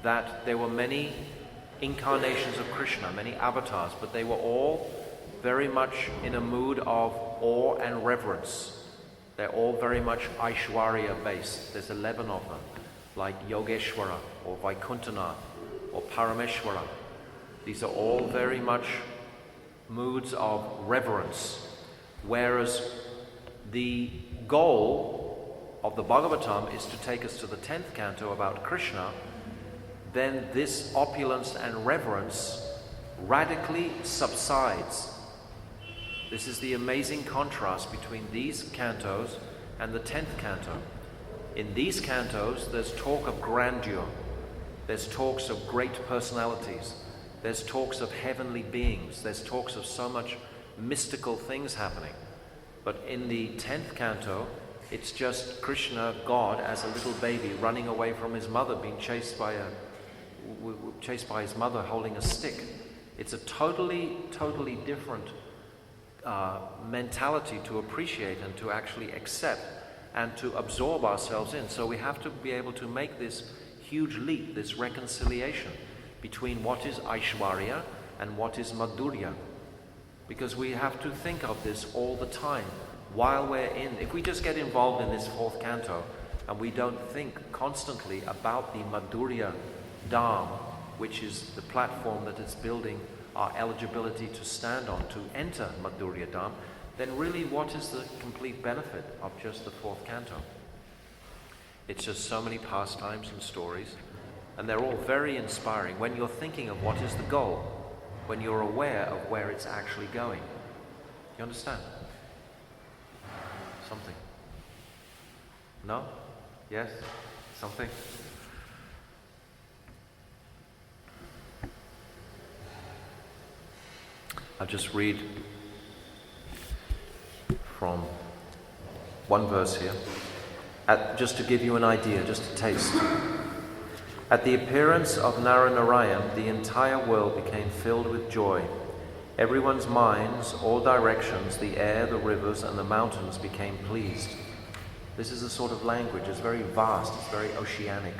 that there were many incarnations of Krishna, many avatars, but they were all very much in a mood of awe and reverence. They're all very much Aishwarya based. There's 11 of them, like Yogeshwara or Vaikuntanath or Parameshwara. These are all very much moods of reverence. Whereas the goal of the Bhagavatam is to take us to the 10th canto about Krishna, then this opulence and reverence radically subsides. This is the amazing contrast between these cantos and the 10th canto. In these cantos, there's talk of grandeur. There's talks of great personalities. There's talks of heavenly beings. There's talks of so much mystical things happening. But in the 10th canto, it's just Krishna, God, as a little baby running away from his mother, being chased by his mother holding a stick. It's a totally different mentality to appreciate and to actually accept and to absorb ourselves in. So we have to be able to make this huge leap, this reconciliation between what is Aishwarya and what is Madhurya. Because we have to think of this all the time while we're in. If we just get involved in this fourth canto and we don't think constantly about the Madhurya Dham, which is the platform that is building our eligibility to stand on to enter Madhurya Dham, then really what is the complete benefit of just the fourth canto? It's just so many pastimes and stories, and they're all very inspiring when you're thinking of what is the goal, when you're aware of where it's actually going. You understand? Something? No? Yes? Something? I'll just read from one verse here, just to give you an idea, just a taste. At the appearance of Naranarayan, the entire world became filled with joy. Everyone's minds, all directions, the air, the rivers, and the mountains became pleased. This is a sort of language, it's very vast, it's very oceanic.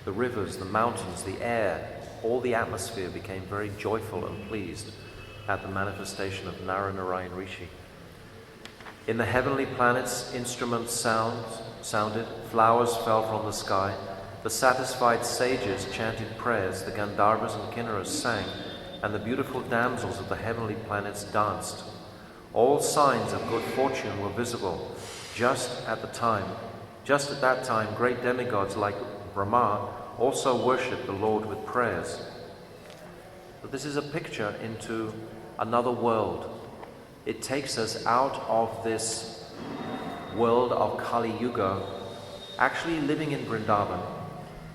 The rivers, the mountains, the air, all the atmosphere became very joyful and pleased at the manifestation of Naranarayan Rishi. In the heavenly planets, instruments sounded, flowers fell from the sky, the satisfied sages chanted prayers, the Gandharvas and Kinnaras sang, and the beautiful damsels of the heavenly planets danced. All signs of good fortune were visible. Just at that time, great demigods like Brahma also worshipped the Lord with prayers. But this is a picture into another world. It takes us out of this world of Kali Yuga, actually living in Vrindavan.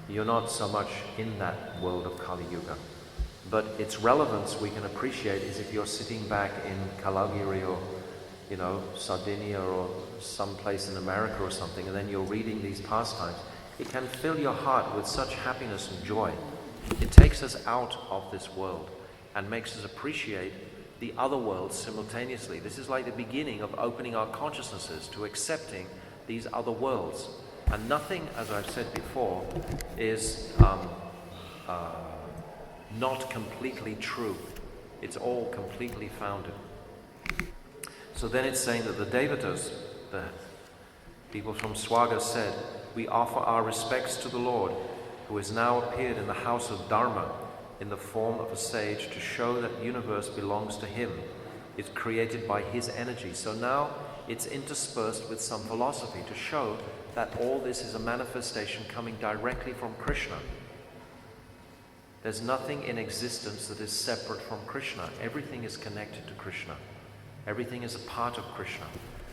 You're not so much in that world of Kali Yuga. But its relevance we can appreciate is if you're sitting back in Kalagiri or, Sardinia or some place in America or something, and then you're reading these pastimes, it can fill your heart with such happiness and joy. It takes us out of this world and makes us appreciate the other worlds simultaneously. This is like the beginning of opening our consciousnesses to accepting these other worlds. And nothing, as I've said before, is not completely true. It's all completely founded. So then it's saying that the Devatas, the people from Swaga, said, "We offer our respects to the Lord, who has now appeared in the house of Dharma in the form of a sage to show that the universe belongs to him. It's created by his energy. So now it's interspersed with some philosophy to show that all this is a manifestation coming directly from Krishna. There's nothing in existence that is separate from Krishna. Everything is connected to Krishna. Everything is a part of Krishna.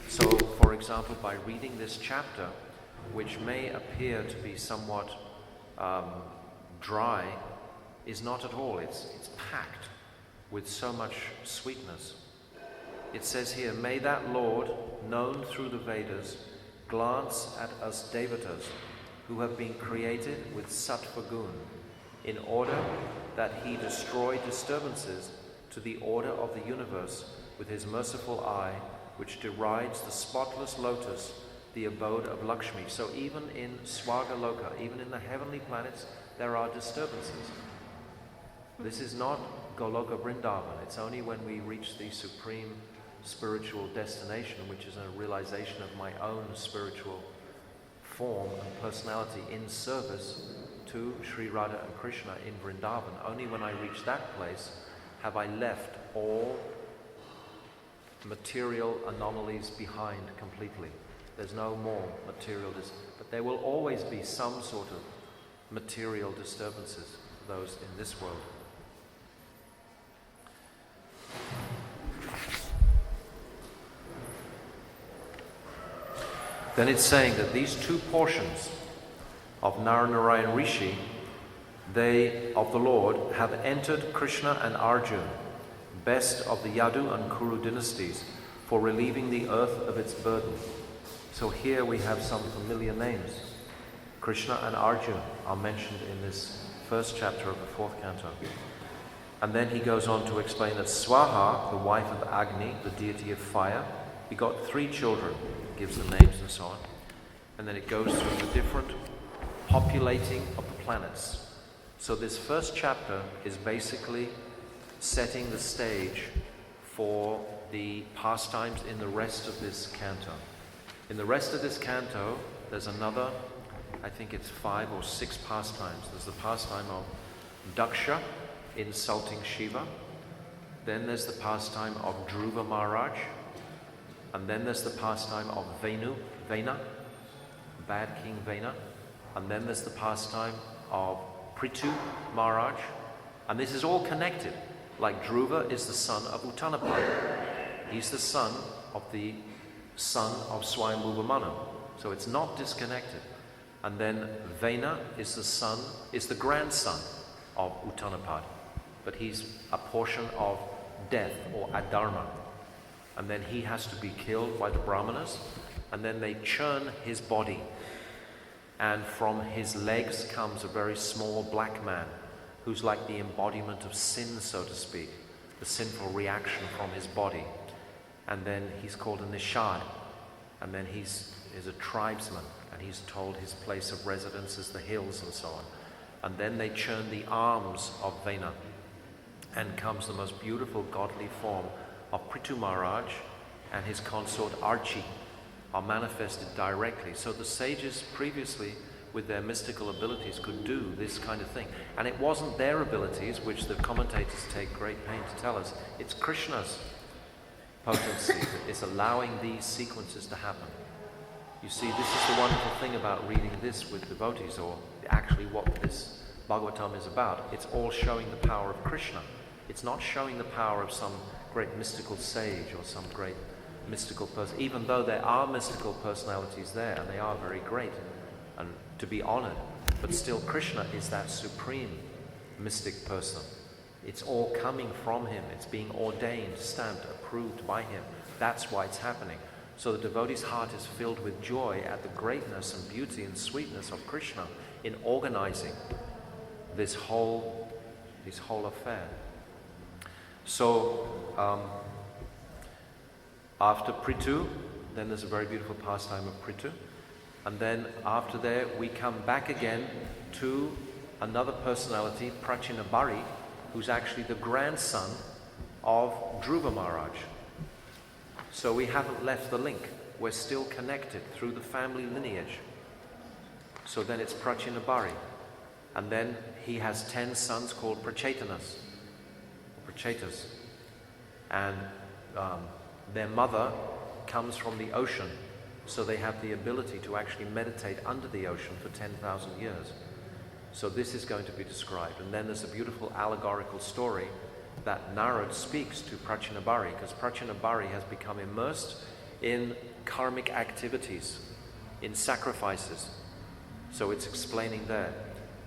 So, for example, by reading this chapter, which may appear to be somewhat dry, is not at all. It's packed with so much sweetness. It says here, may that Lord, known through the Vedas, glance at us Devatas, who have been created with sattva gun, in order that he destroy disturbances to the order of the universe with his merciful eye, which derides the spotless lotus, the abode of Lakshmi. So even in Swargaloka, even in the heavenly planets, there are disturbances. This is not Goloka Vrindavan. It's only when we reach the supreme spiritual destination, which is a realization of my own spiritual form and personality in service to Sri Radha and Krishna in Vrindavan. Only when I reach that place have I left all material anomalies behind completely. There's no more material, but there will always be some sort of material disturbances for those in this world. Then it's saying that these two portions of Naranarayan Rishi, they of the Lord, have entered Krishna and Arjuna, best of the Yadu and Kuru dynasties, for relieving the earth of its burden. So here we have some familiar names. Krishna and Arjuna are mentioned in this first chapter of the fourth canto. And then he goes on to explain that Swaha, the wife of Agni, the deity of fire, begot 3 children, gives the names and so on. And then it goes through the different populating of the planets. So this first chapter is basically setting the stage for the pastimes in the rest of this canto. In the rest of this canto, there's another, I think it's 5 or 6 pastimes. There's the pastime of Daksha, insulting Shiva. Then there's the pastime of Dhruva Maharaj. And then there's the pastime of Vena, bad King Vena. And then there's the pastime of Prithu Maharaj. And this is all connected. Like Dhruva is the son of Uttanapad. He's the son of Swayambhuva Manu. So it's not disconnected. And then Vena is the grandson of Uttanapad. But he's a portion of death or adharma. And then he has to be killed by the Brahmanas. And then they churn his body. And from his legs comes a very small black man who's like the embodiment of sin, so to speak, the sinful reaction from his body. And then he's called a Nishad. And then he's a tribesman, and he's told his place of residence is the hills and so on. And then they churn the arms of Vena, and comes the most beautiful godly form of Prithu Maharaj and his consort Archi are manifested directly. So the sages previously, with their mystical abilities, could do this kind of thing. And it wasn't their abilities, which the commentators take great pain to tell us. It's Krishna's potency that is allowing these sequences to happen. You see, this is the wonderful thing about reading this with devotees, or actually what this Bhagavatam is about. It's all showing the power of Krishna. It's not showing the power of some great mystical sage or some great mystical person, even though there are mystical personalities there, and they are very great and to be honored. But still, Krishna is that supreme mystic person. It's all coming from him. It's being ordained, stamped, approved by him. That's why it's happening. So the devotee's heart is filled with joy at the greatness and beauty and sweetness of Krishna in organizing this whole affair. So after Prithu, then there's a very beautiful pastime of Prithu. And then after there, we come back again to another personality, Prachinabhari, who's actually the grandson of Dhruva Maharaj. So we haven't left the link. We're still connected through the family lineage. So then it's Prachinabhari. And then he has 10 sons called Prachetas. And their mother comes from the ocean, so they have the ability to actually meditate under the ocean for 10,000 years. So this is going to be described. And then there's a beautiful allegorical story that Narad speaks to Prachinabhari, because Prachinabhari has become immersed in karmic activities, in sacrifices. So it's explaining there.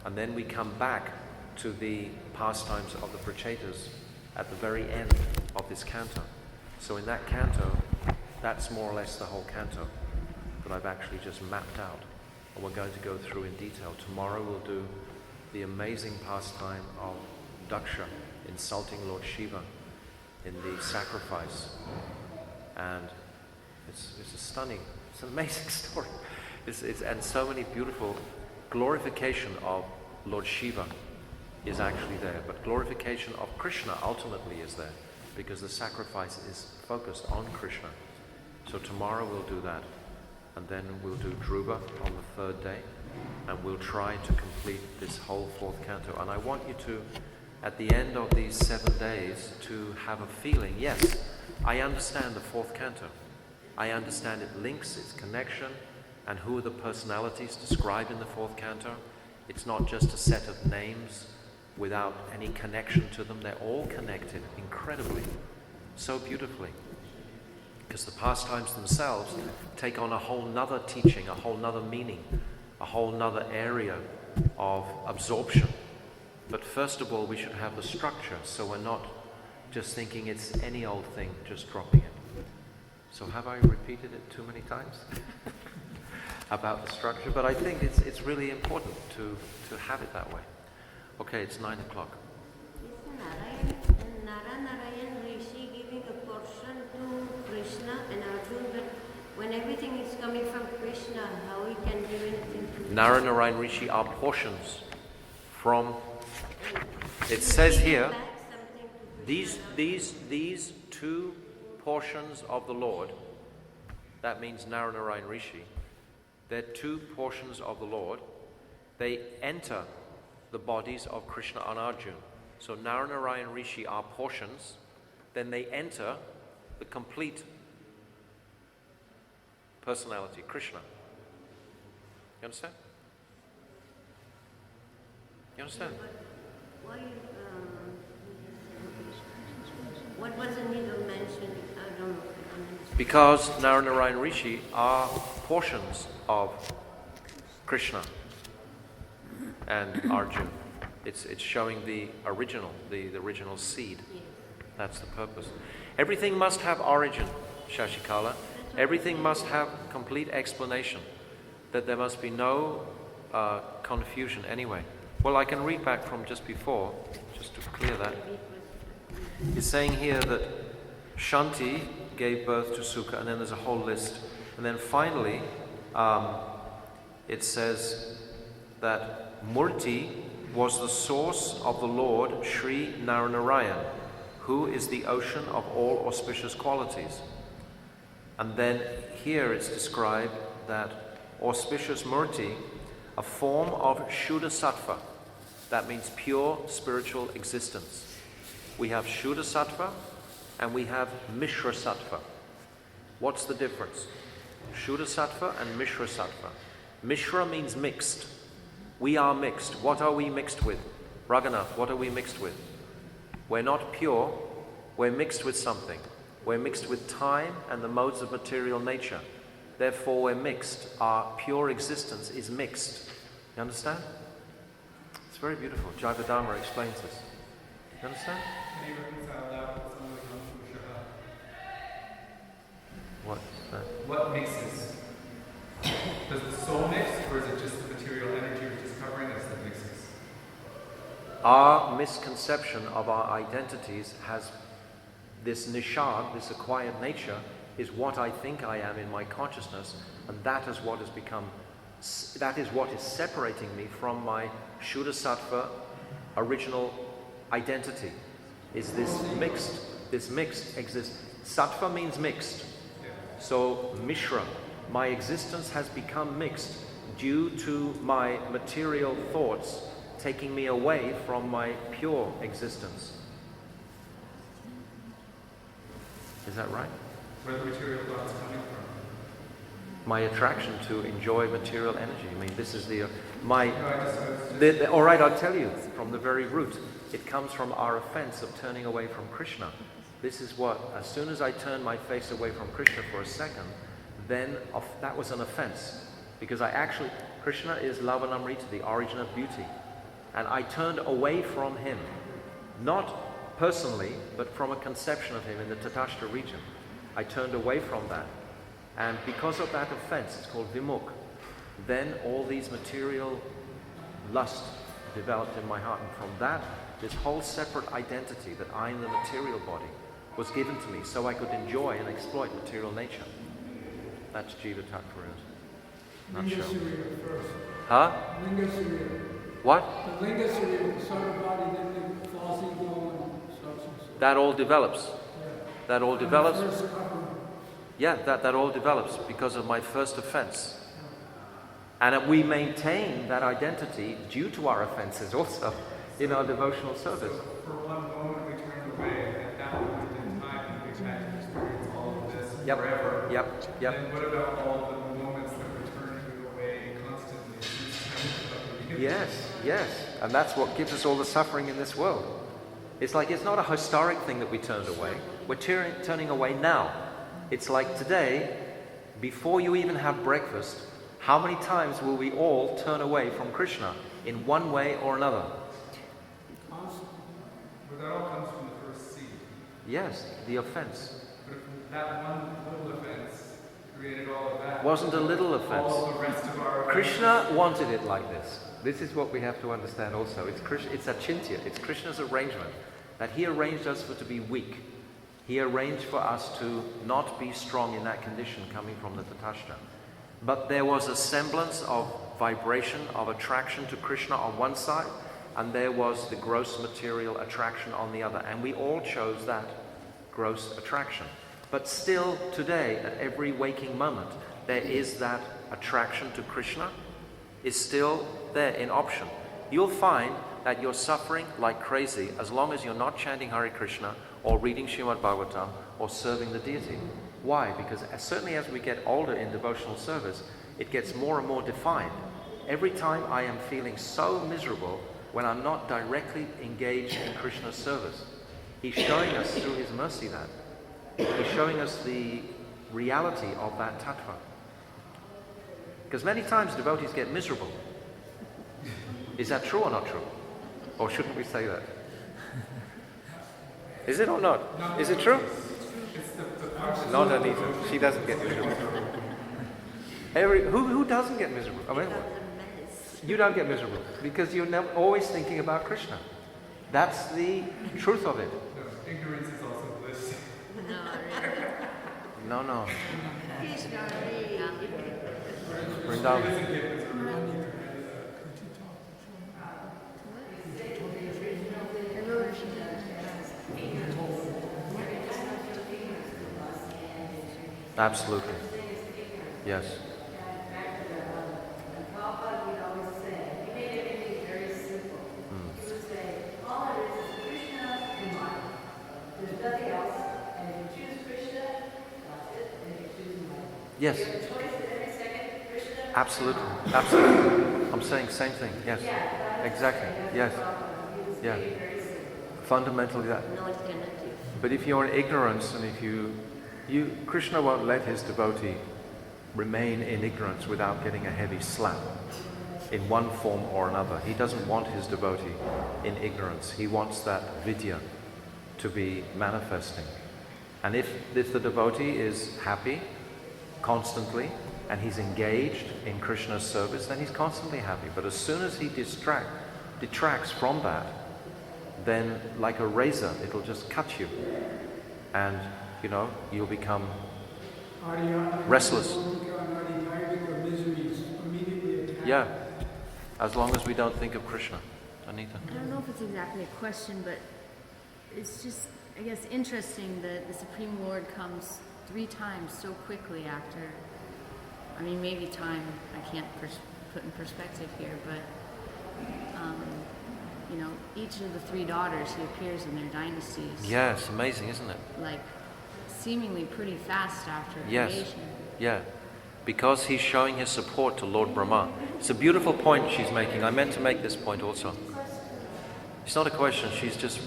And then we come back to the pastimes of the Prachetas at the very end of this canto. So in that canto, that's more or less the whole canto that I've actually just mapped out. And we're going to go through in detail. Tomorrow we'll do the amazing pastime of Daksha insulting Lord Shiva in the sacrifice. And it's a stunning, it's an amazing story. And so many beautiful glorification of Lord Shiva is actually there. But glorification of Krishna ultimately is there, because the sacrifice is focused on Krishna. So tomorrow we'll do that. And then we'll do Dhruva on the third day. And we'll try to complete this whole fourth canto. And I want you to, at the end of these 7 days, to have a feeling, yes, I understand the fourth canto. I understand it links, its connection, and who are the personalities described in the fourth canto. It's not just a set of names without any connection to them. They're all connected incredibly, so beautifully. Because the pastimes themselves take on a whole nother teaching, a whole nother meaning, a whole nother area of absorption. But first of all, we should have the structure, so we're not just thinking it's any old thing, just dropping it. So have I repeated it too many times about the structure? But I think it's really important to have it that way. Okay, it's 9 o'clock. Narayan Rishi giving a portion to Krishna and Arjuna, but when everything is coming from Krishna, how he can give anything to Narayan Rishi are portions from, it says here, these two portions of the Lord, that means Narayan Rishi, they're two portions of the Lord. They enter the bodies of Krishna and Arjuna. So Narayan Rishi are portions, then they enter the complete personality, Krishna. You understand? You understand? Why, what was the need of mentioning? I don't know. Because Narayan Rishi are portions of Krishna and Arjuna. It's showing the original, the original seed. Yes. That's the purpose. Everything must have origin, Shashikala. Everything must have complete explanation. That there must be no confusion anyway. Well, I can read back from just before, just to clear that. It's saying here that Shanti gave birth to Sukha, and then there's a whole list. And then finally, it says that Murti was the source of the Lord Sri Narayana, who is the ocean of all auspicious qualities. And then here it's described that auspicious Murti, a form of Shuddha Sattva, that means pure spiritual existence. We have Shuddha Sattva and we have Mishra Sattva. What's the difference? Shuddha Sattva and Mishra Sattva. Mishra means mixed. We are mixed. What are we mixed with? Raghunath, what are we mixed with? We're not pure, we're mixed with something. We're mixed with time and the modes of material nature. Therefore we're mixed. Our pure existence is mixed. You understand? It's very beautiful. Jivadharma explains this. You understand? Can you reconcile that with some of the comes from Shraddha? What's that? What mixes? Does the soul mix, or is it just the material energy which is covering us that mixes? Our misconception of our identities has this nishad, this acquired nature, is what I think I am in my consciousness, and that is what has become, that is what is separating me from my Shuddha Sattva original identity, is this mixed existence. Sattva means mixed. So Mishra, my existence has become mixed due to my material thoughts taking me away from my pure existence. Is that right? Where the material thought is coming from. My attraction to enjoy material energy. I mean, this is the my. No, I just All right, I'll tell you from the very root. It comes from our offense of turning away from Krishna. This is what, as soon as I turned my face away from Krishna for a second, then that was an offense. Because Krishna is love and Amrita, the origin of beauty. And I turned away from him. Not personally, but from a conception of him in the Tatashta region. I turned away from that. And because of that offense, it's called vimukh, then all these material lust developed in my heart. And from that, this whole separate identity that I am the material body was given to me so I could enjoy and exploit material nature. That's Jiva Tattva in a nutshell. Huh? Linga Surya. What? The Linga Surya, the subtle body, then the false ego and substance. That all develops. Yeah. That all And the develops. first covering. Yeah, that all develops because of my first offense. And we maintain that identity due to our offenses also in our devotional service. So for one moment we turned away, at that moment in time we've had to experience all of this Yep. forever. Yep. Yep. And what about all the moments that we're turning away constantly? Yes. And that's what gives us all the suffering in this world. It's like it's not a historic thing that we turned away. We're turning away now. It's like today, before you even have breakfast, how many times will we all turn away from Krishna in one way or another? But that all comes from the first seed. Yes, the offense. But if that one little offense created all of that. Wasn't a little offense. All the rest of our Krishna wanted it like this. This is what we have to understand also. It's achintya. It's Krishna's arrangement. That he arranged us to be weak. He arranged for us to not be strong in that condition coming from the Tatashta. But there was a semblance of vibration, of attraction to Krishna on one side, and there was the gross material attraction on the other. And we all chose that gross attraction. But still today, at every waking moment, there is that attraction to Krishna is still there in option. You'll find that you're suffering like crazy as long as you're not chanting Hare Krishna or reading Srimad Bhagavatam or serving the deity. Why? Because certainly as we get older in devotional service, it gets more and more defined. Every time I am feeling so miserable when I'm not directly engaged in Krishna's service, he's showing us through his mercy that. He's showing us the reality of that tattva. Because many times devotees get miserable. Is that true or not true? Or shouldn't we say that? Is it or not? Is it true? Not Anita. She doesn't get miserable. Who doesn't get miserable? I mean, you don't get miserable because you're always thinking about Krishna. That's the truth of it. No, ignorance is also bliss. No. Krishna, really. Vrindavan. Absolutely. Yes. Yes. Absolutely. I'm saying same thing. Yes. Exactly. Yes. Yeah. Fundamentally that. No alternative. But if you're in ignorance and if Krishna won't let his devotee remain in ignorance without getting a heavy slap in one form or another. He doesn't want his devotee in ignorance. He wants that vidya to be manifesting. And if the devotee is happy constantly and he's engaged in Krishna's service, then he's constantly happy. But as soon as he detracts from that, then like a razor, it'll just cut you. And you'll become restless. Yeah, as long as we don't think of Krishna. Anita? I don't know if it's exactly a question, but it's just, I guess, interesting that the Supreme Lord comes 3 times so quickly after. I mean, maybe time I can't put in perspective here, but each of the 3 daughters, he appears in their dynasties. Yeah, it's amazing, isn't it? Like seemingly pretty fast after Yes. creation. Yeah, because he's showing his support to Lord Brahma. It's a beautiful point she's making. I meant to make this point also. It's not a question, she's just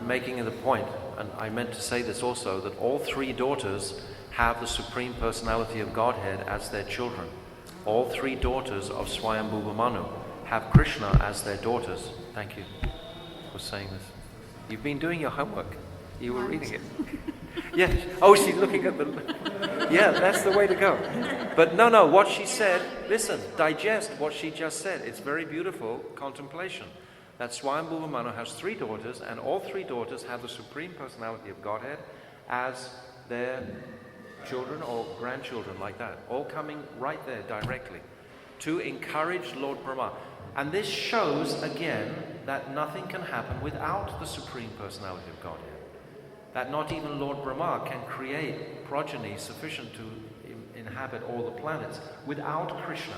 making the point. And I meant to say this also, that all three daughters have the Supreme Personality of Godhead as their children. All three daughters of Swayambhuva Manu have Krishna as their daughters. Thank you for saying this. You've been doing your homework. You were reading it. Yes. Oh, she's looking at the... Yeah, that's the way to go. But no, what she said, listen, digest what she just said. It's very beautiful contemplation. That Swayambhuva Manu has three daughters, and all three daughters have the Supreme Personality of Godhead as their children or grandchildren, like that. All coming right there directly to encourage Lord Brahma. And this shows, again, that nothing can happen without the Supreme Personality of Godhead. That not even Lord Brahma can create progeny sufficient to inhabit all the planets without Krishna.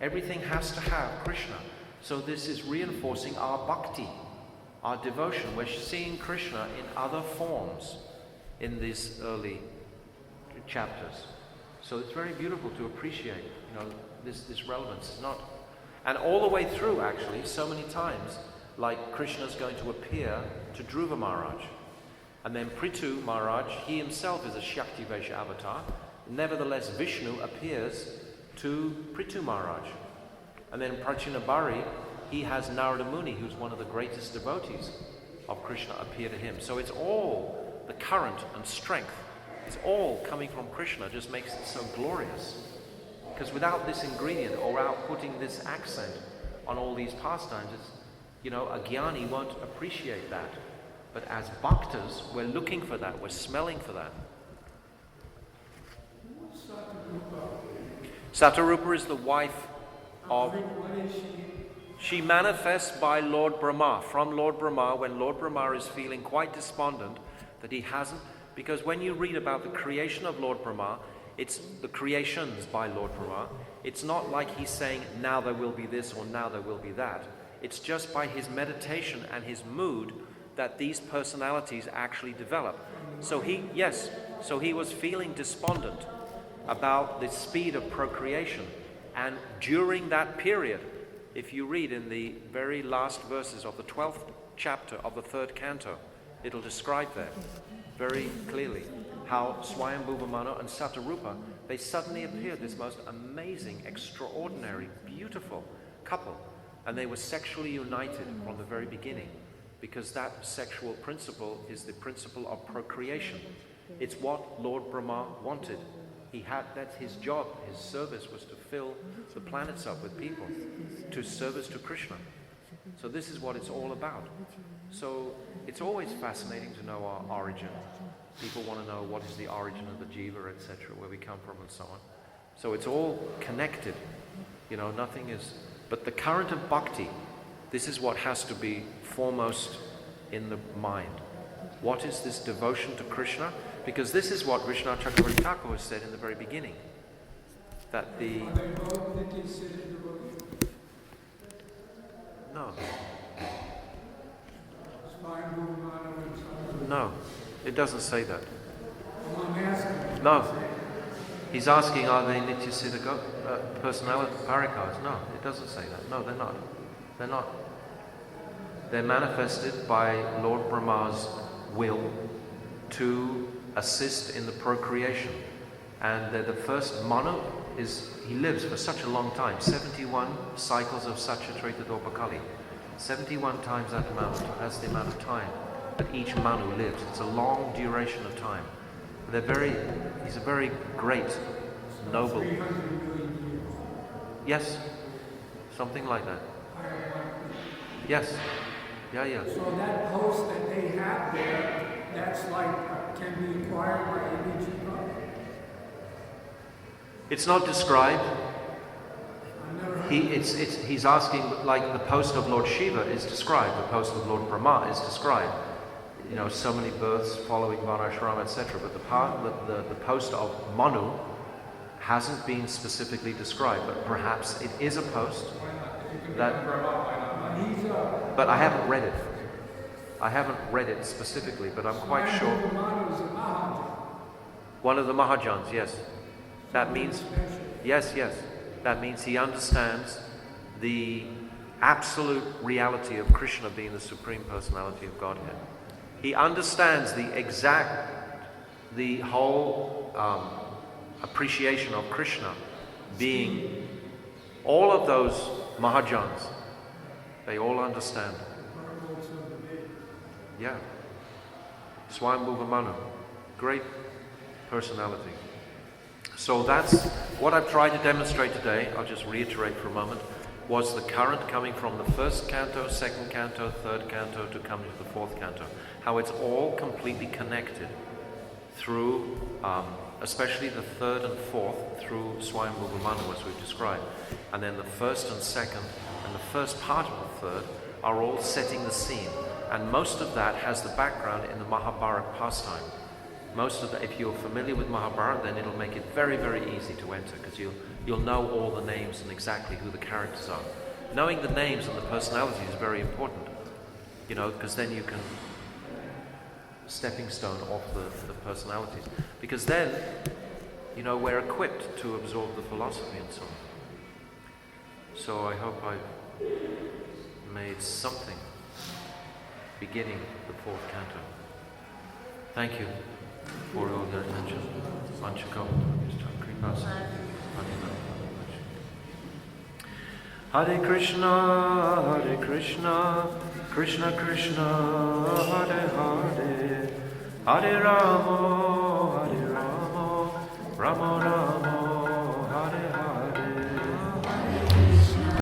Everything has to have Krishna. So this is reinforcing our bhakti, our devotion. We're seeing Krishna in other forms in these early chapters. So it's very beautiful to appreciate, this relevance. Is not, and all the way through, actually, so many times, like Krishna's going to appear to Dhruva Maharaj. And then Prithu Maharaj, he himself is a Shakti Vaishya avatar. Nevertheless, Vishnu appears to Prithu Maharaj. And then Prachinabhari, he has Narada Muni, who's one of the greatest devotees of Krishna, appear to him. So it's all the current and strength. It's all coming from Krishna, just makes it so glorious. Because without this ingredient, or without putting this accent on all these pastimes, it's, a jnani won't appreciate that. But as bhaktas, we're looking for that, we're smelling for that. Satarupa is the wife of... She manifests by Lord Brahma, from Lord Brahma, when Lord Brahma is feeling quite despondent that he hasn't... Because when you read about the creation of Lord Brahma, it's the creations by Lord Brahma. It's not like he's saying, now there will be this or now there will be that. It's just by his meditation and his mood that these personalities actually develop. So he was feeling despondent about the speed of procreation. And during that period, if you read in the very last verses of the 12th chapter of the 3rd canto, it'll describe that very clearly, how Swayambhuva Manu and Satarupa, they suddenly appeared, this most amazing, extraordinary, beautiful couple. And they were sexually united from the very beginning, because that sexual principle is the principle of procreation. It's what Lord Brahma wanted. That's his job, his service was to fill the planets up with people, to service to Krishna. So this is what it's all about. So it's always fascinating to know our origin. People want to know what is the origin of the jiva, etc., where we come from and so on. So it's all connected. Nothing is... But the current of bhakti, this is what has to be foremost in the mind. What is this devotion to Krishna? Because this is what Vishnu Chakravarti Thakur has said in the very beginning. That the... Are they both considered devotees? No. Swayambhuva Manu and Satarupa? No. It doesn't say that. Well, I'm asking. No. He's asking, are they Nityasiddha personality parikars? No, it doesn't say that. No, they're not. They're not. They're manifested by Lord Brahma's will to assist in the procreation. And they're the first Manu he lives for such a long time, 71 cycles of Satyatrita Dopakali. 71 times that's the amount of time that each Manu lives. It's a long duration of time. He's a very great, noble... 300 million years. Yes, something like that. Yes. Yeah. So that post that they have there, that's can be acquired by any jiva? It's not described. I've never heard He's asking, like the post of Lord Shiva is described, the post of Lord Brahma is described. So many births following Varnashrama, etc. But the post of Manu hasn't been specifically described, but perhaps it is a post that... But I haven't read it. I haven't read it specifically, but I'm quite sure... Swayambhuva Manu is a Mahajan. One of the Mahajans, yes. That means, yes. That means he understands the absolute reality of Krishna being the Supreme Personality of Godhead. He understands the whole appreciation of Krishna being all of those Mahajans. They all understand. Yeah. Swayambhuva Manu. Great personality. So that's what I've tried to demonstrate today. I'll just reiterate for a moment. Was the current coming from the first canto, second canto, third canto to come to the fourth canto. How it's all completely connected through, especially the third and fourth, through Swayambhuva Manu as we've described. And then the first and second and the first part of the third are all setting the scene. And most of that has the background in the Mahabharata pastime. Most of that, if you're familiar with Mahabharata, then it'll make it very, very easy to enter, because you'll know all the names and exactly who the characters are. Knowing the names and the personality is very important, because then you can stepping stone off the personalities. Because then, we're equipped to absorb the philosophy and so on. So I hope I've made something beginning the fourth canto. Thank you for all your attention. Hare Krishna, Krishna Krishna, Hare Hare, Hare Rama, Rama Rama.